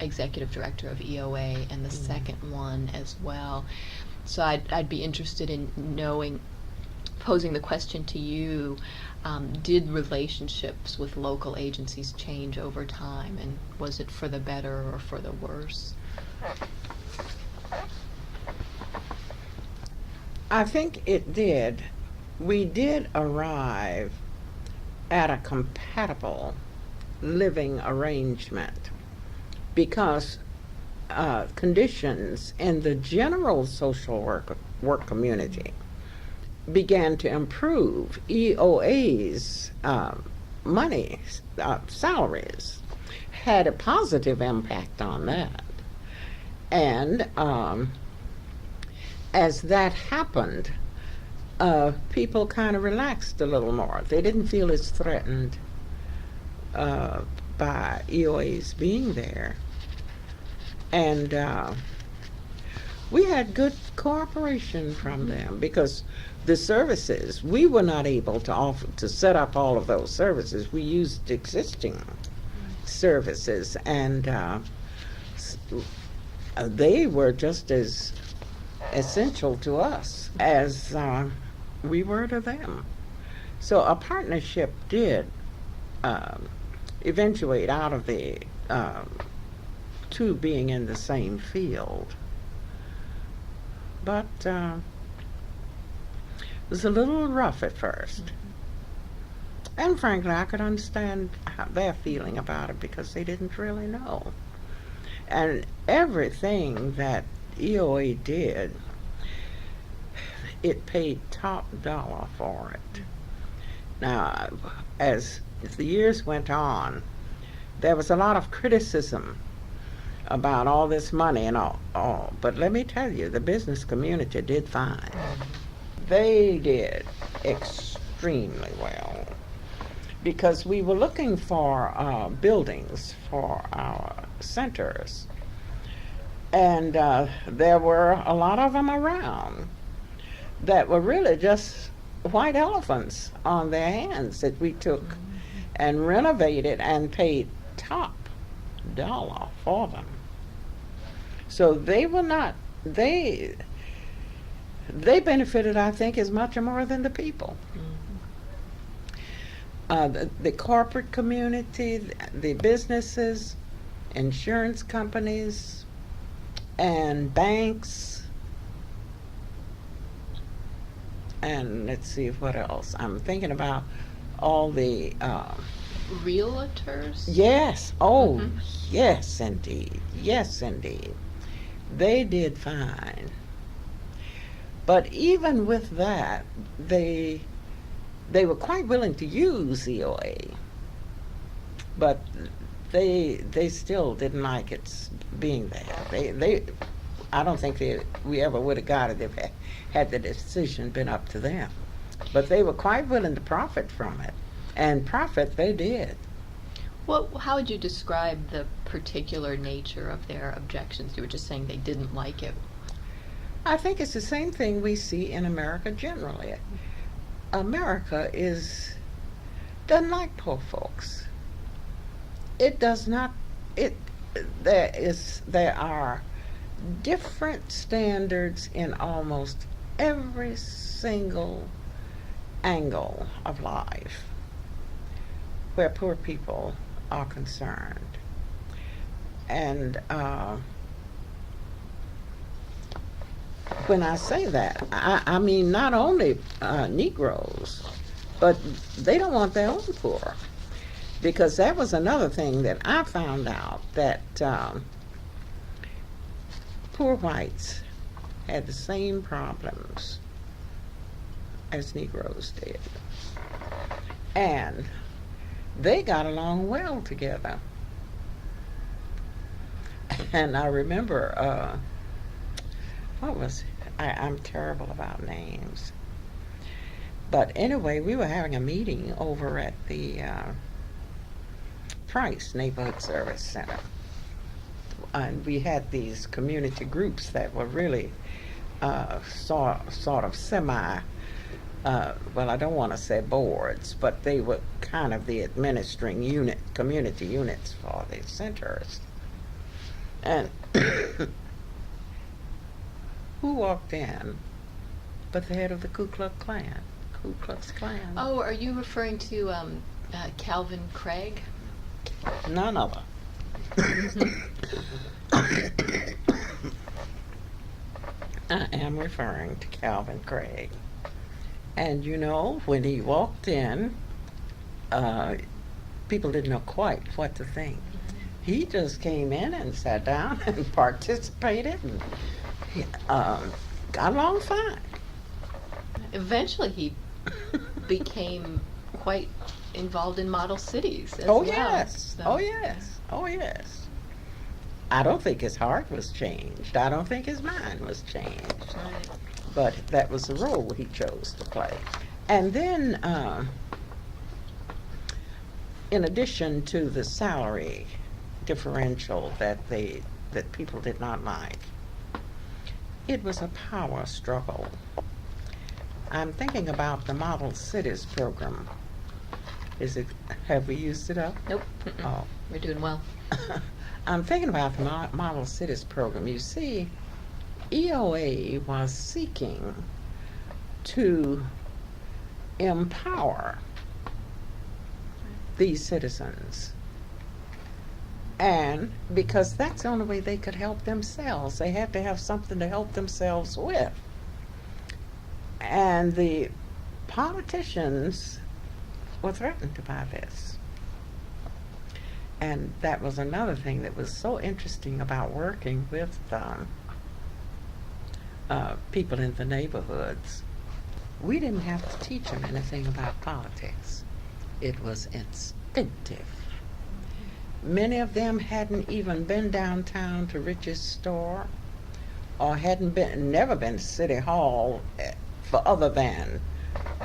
executive director of EOA and the second one as well. So I'd be interested in knowing, posing the question to you, did relationships with local agencies change over time, and was it for the better or for the worse? I think it did. We did arrive at a compatible living arrangement, because conditions in the general social work community began to improve. EOA's money, salaries, had a positive impact on that. And as that happened, people kind of relaxed a little more. They didn't feel as threatened by EOA's being there. And we had good cooperation from them, because the services, we were not able to offer, to set up all of those services. We used existing services, and they were just as essential to us as we were to them. So a partnership did eventuate out of the two being in the same field. But it was a little rough at first. And frankly, I could understand their feeling about it because they didn't really know. And everything that EOA did, it paid top dollar for it. Now, as the years went on, there was a lot of criticism about all this money and all. But let me tell you, the business community did fine. They did extremely well, because we were looking for buildings for our centers, and there were a lot of them around that were really just white elephants on their hands that we took and renovated and paid top dollar for them. So they were not, they benefited, I think, as much or more than the people. The corporate community, the businesses, insurance companies, and banks, and let's see what else. I'm thinking about all the Realtors? yes, oh, yes indeed, yes indeed. They did fine. But even with that, they were quite willing to use EOA, but they still didn't like its being there. I don't think we ever would have got it if had the decision been up to them. But they were quite willing to profit from it, and profit they did. Well, how would you describe the particular nature of their objections? You were just saying they didn't like it. I think it's the same thing we see in America generally. America doesn't like poor folks. It does not. There are different standards in almost every single angle of life where poor people are concerned. And when I say that, I mean not only Negroes, but they don't want their own poor. Because that was another thing that I found out, that poor whites had the same problems as Negroes did. And they got along well together. And I remember, I'm terrible about names. But anyway, we were having a meeting over at the Price Neighborhood Service Center. And we had these community groups that were really sort of semi, well, I don't want to say boards, but they were kind of the administering community units for the centers. And who walked in but the head of the Ku Klux Klan? Ku Klux Klan. Oh, are you referring to Calvin Craig? None of them. I am referring to Calvin Craig. And you know, when he walked in, people didn't know quite what to think. He just came in and sat down and participated and got along fine. Eventually he became quite involved in model cities as Oh well. yes, So, oh yes, oh yes. I don't think his heart was changed. I don't think his mind was changed. Right. But that was the role he chose to play. And then, in addition to the salary differential that people did not like, it was a power struggle. I'm thinking about the Model Cities program. Have we used it up? Nope. Oh. We're doing well. I'm thinking about the Model Cities program. You see, EOA was seeking to empower these citizens. And because that's the only way they could help themselves. They had to have something to help themselves with. And the politicians were threatened by this. And that was another thing that was so interesting about working with people in the neighborhoods. We didn't have to teach them anything about politics. It was instinctive. Many of them hadn't even been downtown to Rich's store, or never been to City Hall for other than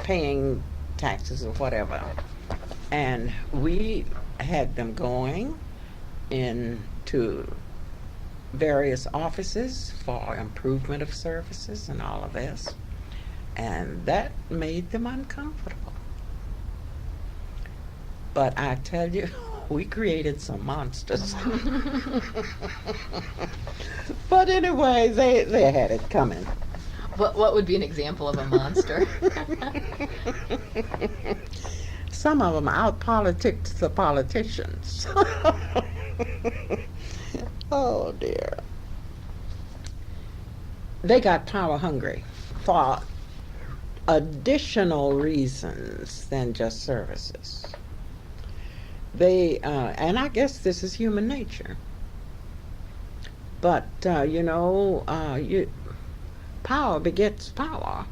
paying taxes or whatever. And we had them going into various offices for improvement of services and all of this, and that made them uncomfortable. But I tell you, we created some monsters. But anyway, they had it coming. What would be an example of a monster? Some of them out-politicked the politicians. Oh, dear. They got power hungry for additional reasons than just services. And I guess this is human nature. But, power begets power.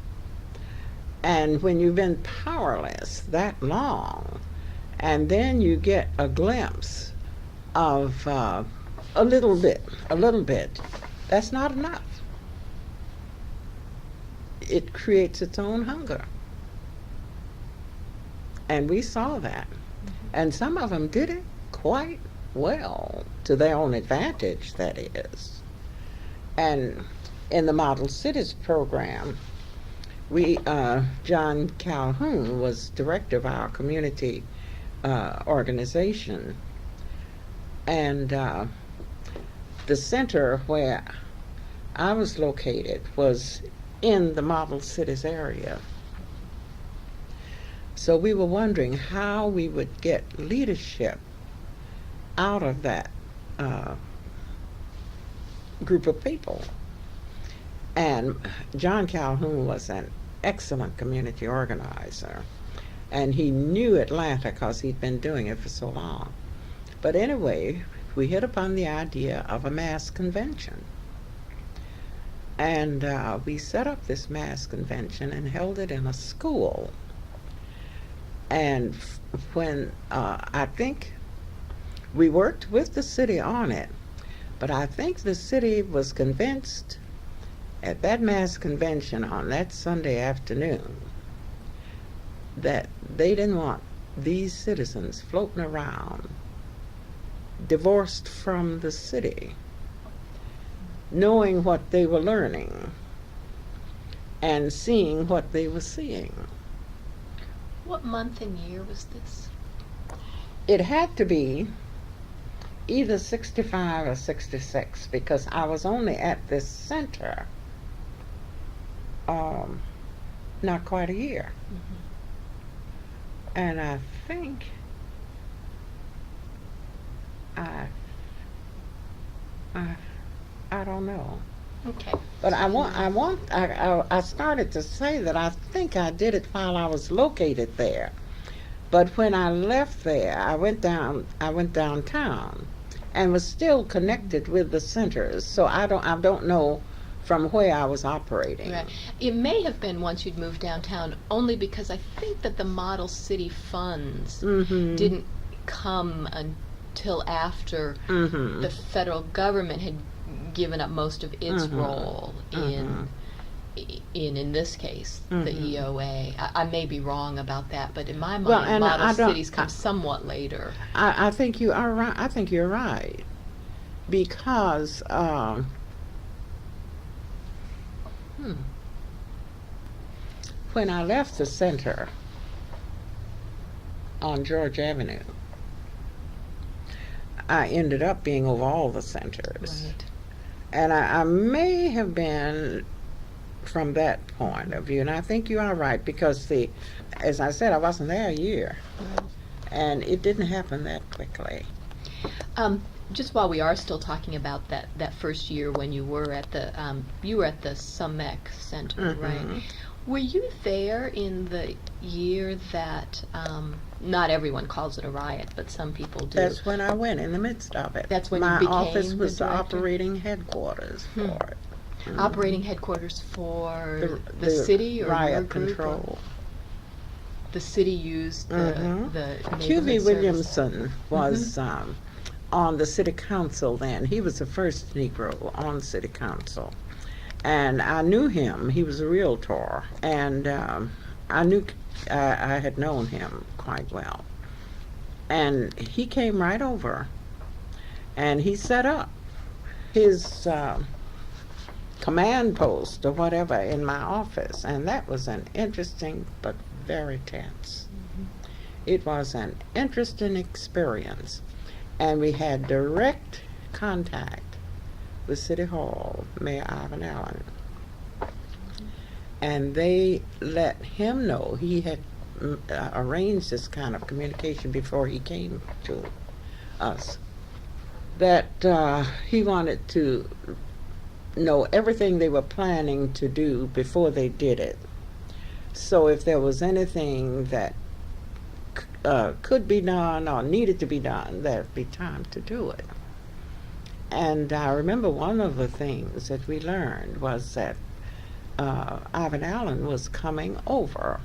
And when you've been powerless that long, and then you get a glimpse of a little bit, that's not enough. It creates its own hunger. And we saw that. And some of them did it quite well, to their own advantage, that is. And in the Model Cities program, John Calhoun was director of our community organization. And the center where I was located was in the Model Cities area. So we were wondering how we would get leadership out of that group of people. And John Calhoun was an excellent community organizer, and he knew Atlanta because he'd been doing it for so long. But anyway, we hit upon the idea of a mass convention. And we set up this mass convention and held it in a school. And when I think we worked with the city on it, but I think the city was convinced at that mass convention on that Sunday afternoon that they didn't want these citizens floating around divorced from the city, knowing what they were learning and seeing what they were seeing. What month and year was this? It had to be either 65 or 66, because I was only at this center not quite a year. Mm-hmm. And I think I don't know. Okay. But I started to say that I think I did it while I was located there. But when I left there, I went downtown and was still connected with the centers. So I don't know from where I was operating. Right. It may have been once you'd moved downtown, only because I think that the Model City funds Mm-hmm. didn't come until after Mm-hmm. the federal government had given up most of its Mm-hmm. role in this case, the Mm-hmm. EOA. I may be wrong about that, but in my mind, Well, and Model I don't- Cities come somewhat later. I think you are right. I think you're right, because when I left the center on George Avenue, I ended up being over all the centers. Right. And I may have been from that point of view, and I think you are right, because as I said, I wasn't there a year, and it didn't happen that quickly. Just while we are still talking about that first year when you were at the Summec Center, right? Were you there in the year that not everyone calls it a riot, but some people do? That's when I went, in the midst of it. That's when you my became office the was the director? operating headquarters for it. Operating headquarters for the the city or riot your group? control. The city used the QV neighborhood Williamson was on the city council then. He was the first Negro on city council. And I knew him. He was a realtor. And I had known him quite well. And he came right over. And he set up his command post or whatever in my office. And that was an interesting but very tense. It was an interesting experience. And we had direct contact with City Hall, Mayor Ivan Allen. And they let him know, he had arranged this kind of communication before he came to us, that he wanted to know everything they were planning to do before they did it. So if there was anything that could be done or needed to be done, there'd be time to do it. And I remember one of the things that we learned was that Ivan Allen was coming over,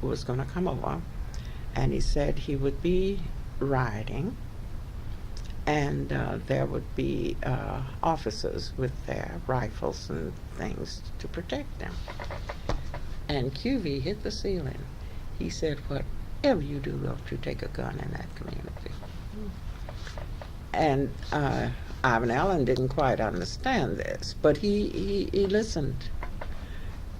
was going to come over, and he said he would be riding, and there would be officers with their rifles and things to protect them. And QV hit the ceiling. He said, whatever you do, don't you take a gun in that community. And Ivan Allen didn't quite understand this, but he listened.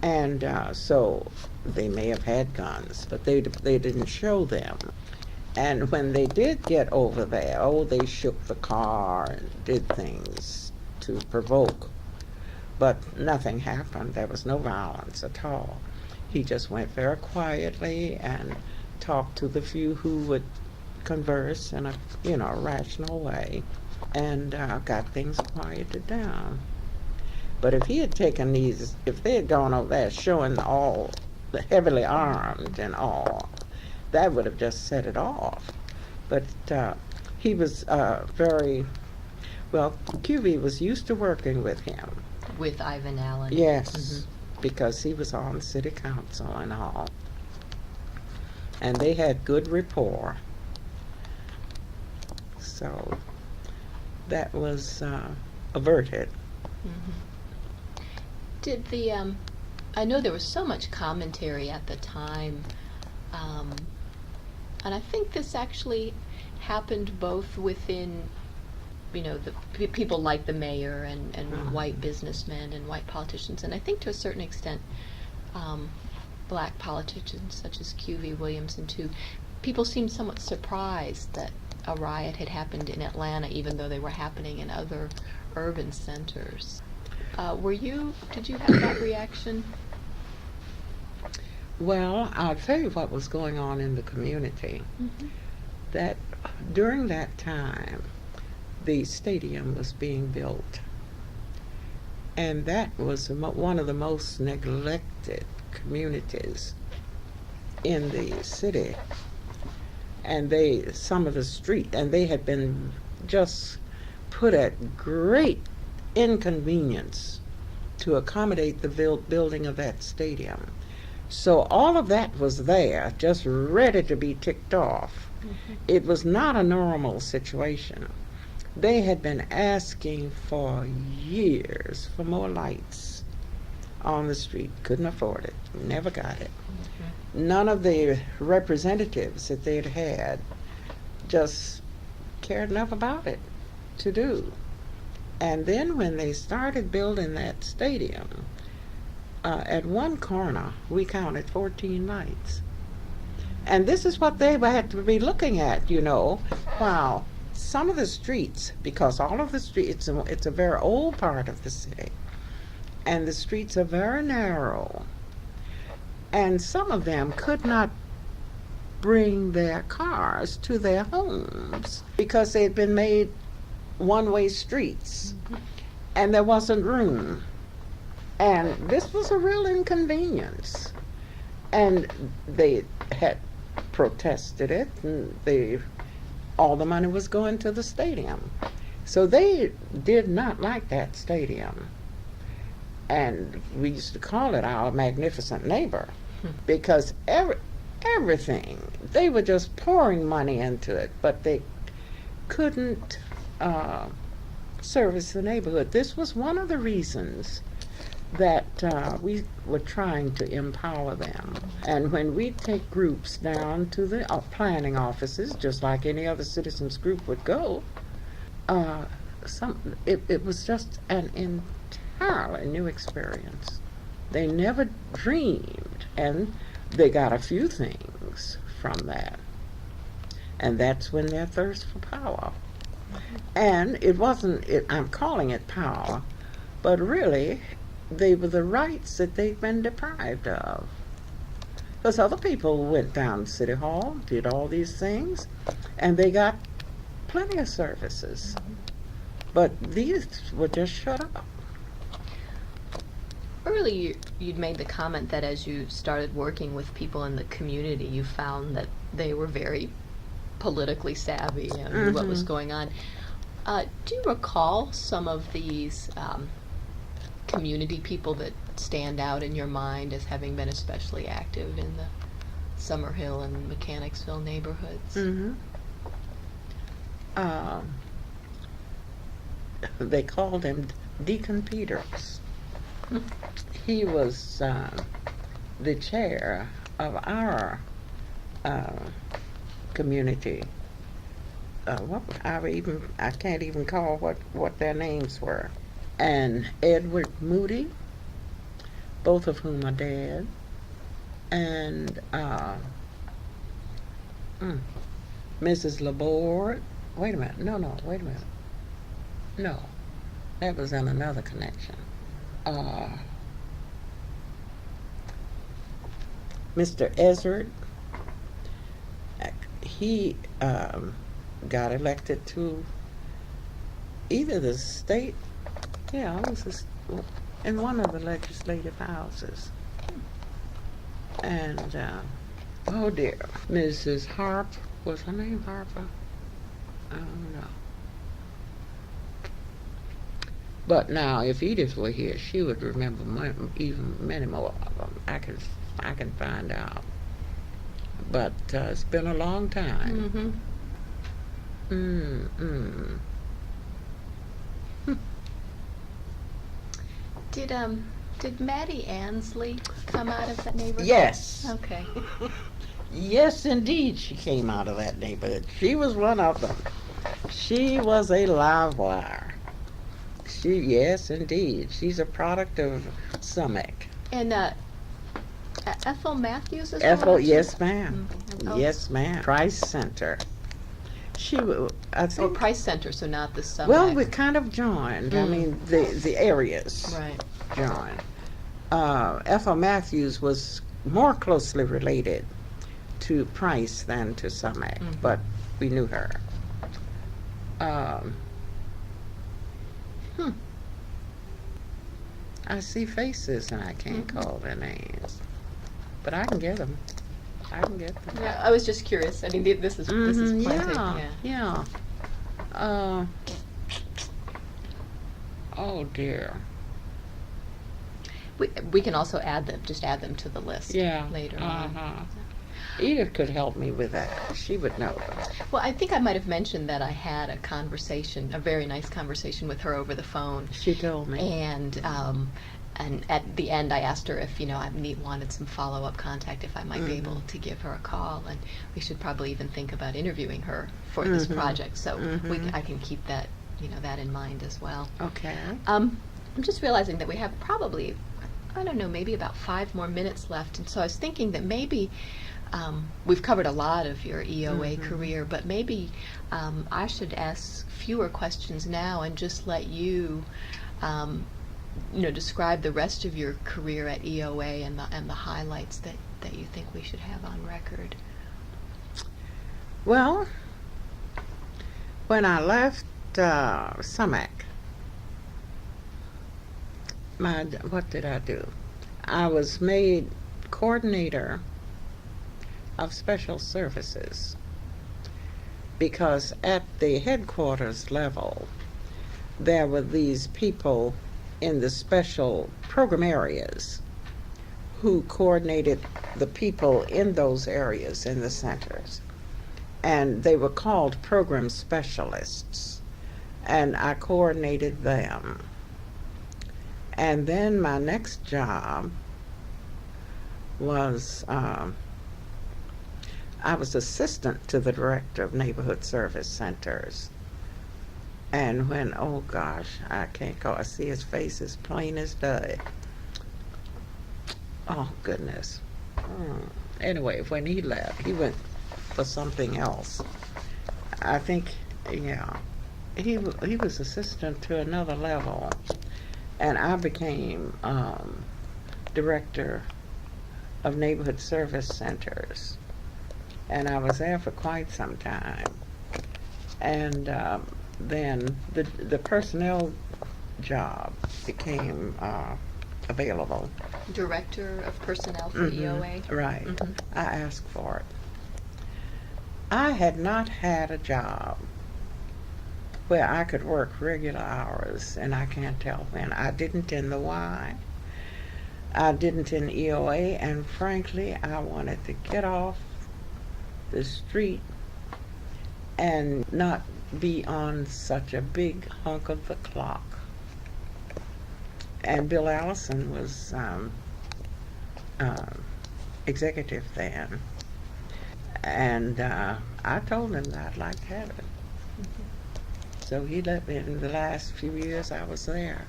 And so they may have had guns, but they didn't show them. And when they did get over there, they shook the car and did things to provoke. But nothing happened. There was no violence at all. He just went very quietly and talked to the few who would converse in a rational way, and got things quieted down. But if he had taken if they had gone over there showing all the heavily armed and all, that would have just set it off. But he was very well. QV was used to working with him. With Ivan Allen. Yes, because he was on city council and all. And they had good rapport. So that was averted. Did the I know there was so much commentary at the time, and I think this actually happened both within the people like the mayor and white businessmen and white politicians, and I think to a certain extent black politicians such as QV Williamson too. People seemed somewhat surprised that a riot had happened in Atlanta, even though they were happening in other urban centers. Did you have that reaction? Well, I'll tell you what was going on in the community. That during that time, the stadium was being built. And that was one of the most neglected communities in the city. And some of the street, and they had been just put at great inconvenience to accommodate the building of that stadium. So all of that was there, just ready to be ticked off. It was not a normal situation. They had been asking for years for more lights on the street. Couldn't afford it. Never got it. None of the representatives that they'd had just cared enough about it to do. And then when they started building that stadium, at one corner we counted 14 lights. And this is what they had to be looking at, while some of the streets, because all of the streets, it's a very old part of the city, and the streets are very narrow, and some of them could not bring their cars to their homes because they had been made one-way streets, and there wasn't room. And this was a real inconvenience. And they had protested it, and all the money was going to the stadium. So they did not like that stadium. And we used to call it our magnificent neighbor, because everything, they were just pouring money into it, but they couldn't service the neighborhood. This was one of the reasons that we were trying to empower them. And when we take groups down to the planning offices, just like any other citizens group would go, it was just an entirely new experience. They never dreamed, and they got a few things from that. And that's when their thirst for power. And it wasn't, I'm calling it power, but really, they were the rights that they'd been deprived of. Because other people went down to City Hall, did all these things, and they got plenty of services. But these were just shut up. Earlier, you'd made the comment that as you started working with people in the community, you found that they were very politically savvy and knew what was going on. Do you recall some of these community people that stand out in your mind as having been especially active in the Summerhill and Mechanicsville neighborhoods? They called him Deacon Peters. He was the chair of our community. I can't even call what their names were. And Edward Moody, both of whom are dead, and Mrs. Laborde. Wait a minute. No, that was in another connection. Mr. Ezard, he got elected to either the state, it was in one of the legislative houses. And, oh dear, Mrs. Harp, was her name Harper? I don't know. But now, if Edith were here, she would remember even many more of them. I can find out. But it's been a long time. Did Maddie Ansley come out of that neighborhood? Yes. Okay. Yes, indeed, she came out of that neighborhood. She was one of them. She was a live wire. Yes, indeed. She's a product of Summit. And Ethel Matthews is Ethel, yes, ma'am. Yes, ma'am. Price Center. I think. Price Center, so not the Summit. Well, we kind of joined. I mean, the areas joined. Ethel Matthews was more closely related to Price than to Summit, but we knew her. I see faces and I can't call their names, but I can get them. Yeah, I was just curious. I mean, this is plenty. Yeah. Oh dear. We can also add them to the list. Later on. Edith could help me with that. She would know. Well, I think I might have mentioned that I had a very nice conversation with her over the phone. She told me. And at the end, I asked her if, I wanted some follow-up contact, if I might be able to give her a call. And we should probably even think about interviewing her for this project. So I can keep that, that in mind as well. Okay. I'm just realizing that we have probably, maybe about 5 more minutes left. And so I was thinking that maybe we've covered a lot of your EOA Mhm. career, but maybe I should ask fewer questions now and just let you, describe the rest of your career at EOA and the highlights that you think we should have on record. Well, when I left SUMAC, what did I do? I was made coordinator of special services because at the headquarters level, there were these people in the special program areas who coordinated the people in those areas in the centers. And they were called program specialists. And I coordinated them. And then my next job was I was assistant to the director of neighborhood service centers. And when, oh gosh, I can't call, I see his face as plain as day. Oh goodness. Anyway, when he left, he went for something else. I think, yeah, he was assistant to another level. And I became director of neighborhood service centers. And I was there for quite some time. And then the personnel job became available. Director of Personnel for EOA? Right. Mhm. I asked for it. I had not had a job where I could work regular hours, and I can't tell when. I didn't in the Y. I didn't in EOA, and frankly, I wanted to get off the street and not be on such a big hunk of the clock. And Bill Allison was executive then. And I told him that I'd like to have it. So he let me. In the last few years I was there,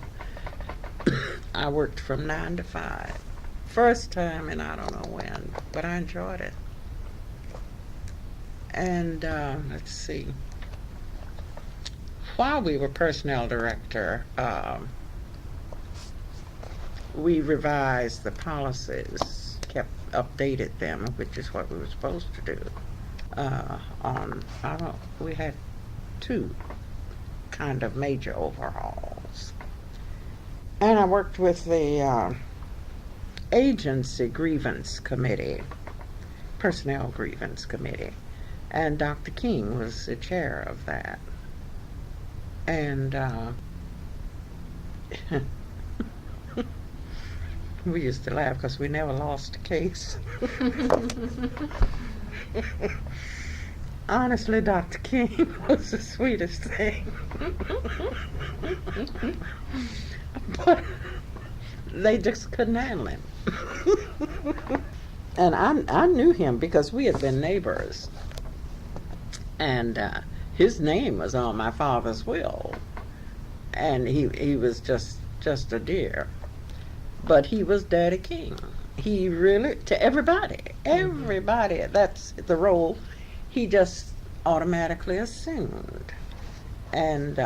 I worked from 9 to 5. First time, and I don't know when, but I enjoyed it. And let's see. While we were personnel director, we revised the policies, updated them, which is what we were supposed to do. We had 2 kind of major overhauls. And I worked with the agency grievance committee, personnel grievance committee, and Dr. King was the chair of that. And we used to laugh because we never lost a case. Honestly, Dr. King was the sweetest thing. But they just couldn't handle him. And I knew him because we had been neighbors. And his name was on my father's will. And he was just a dear. But he was Daddy King. He really, to everybody, that's the role he just automatically assumed. And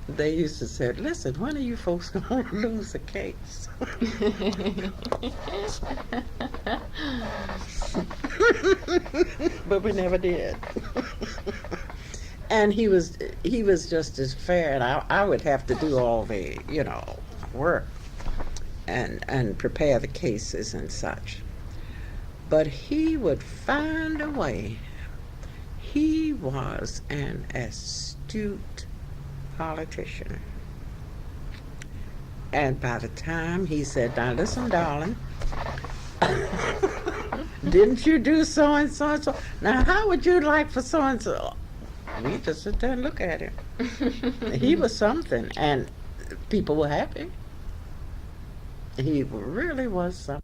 they used to say, listen, when are you folks going to lose a case? But we never did. And he was just as fair, and I would have to do all the, work and prepare the cases and such. But he would find a way. He was an astute politician. And by the time he said, now listen, darling, didn't you do so and so and so? Now how would you like for so and so? We just sit there and look at him. He was something, and people were happy. He really was something.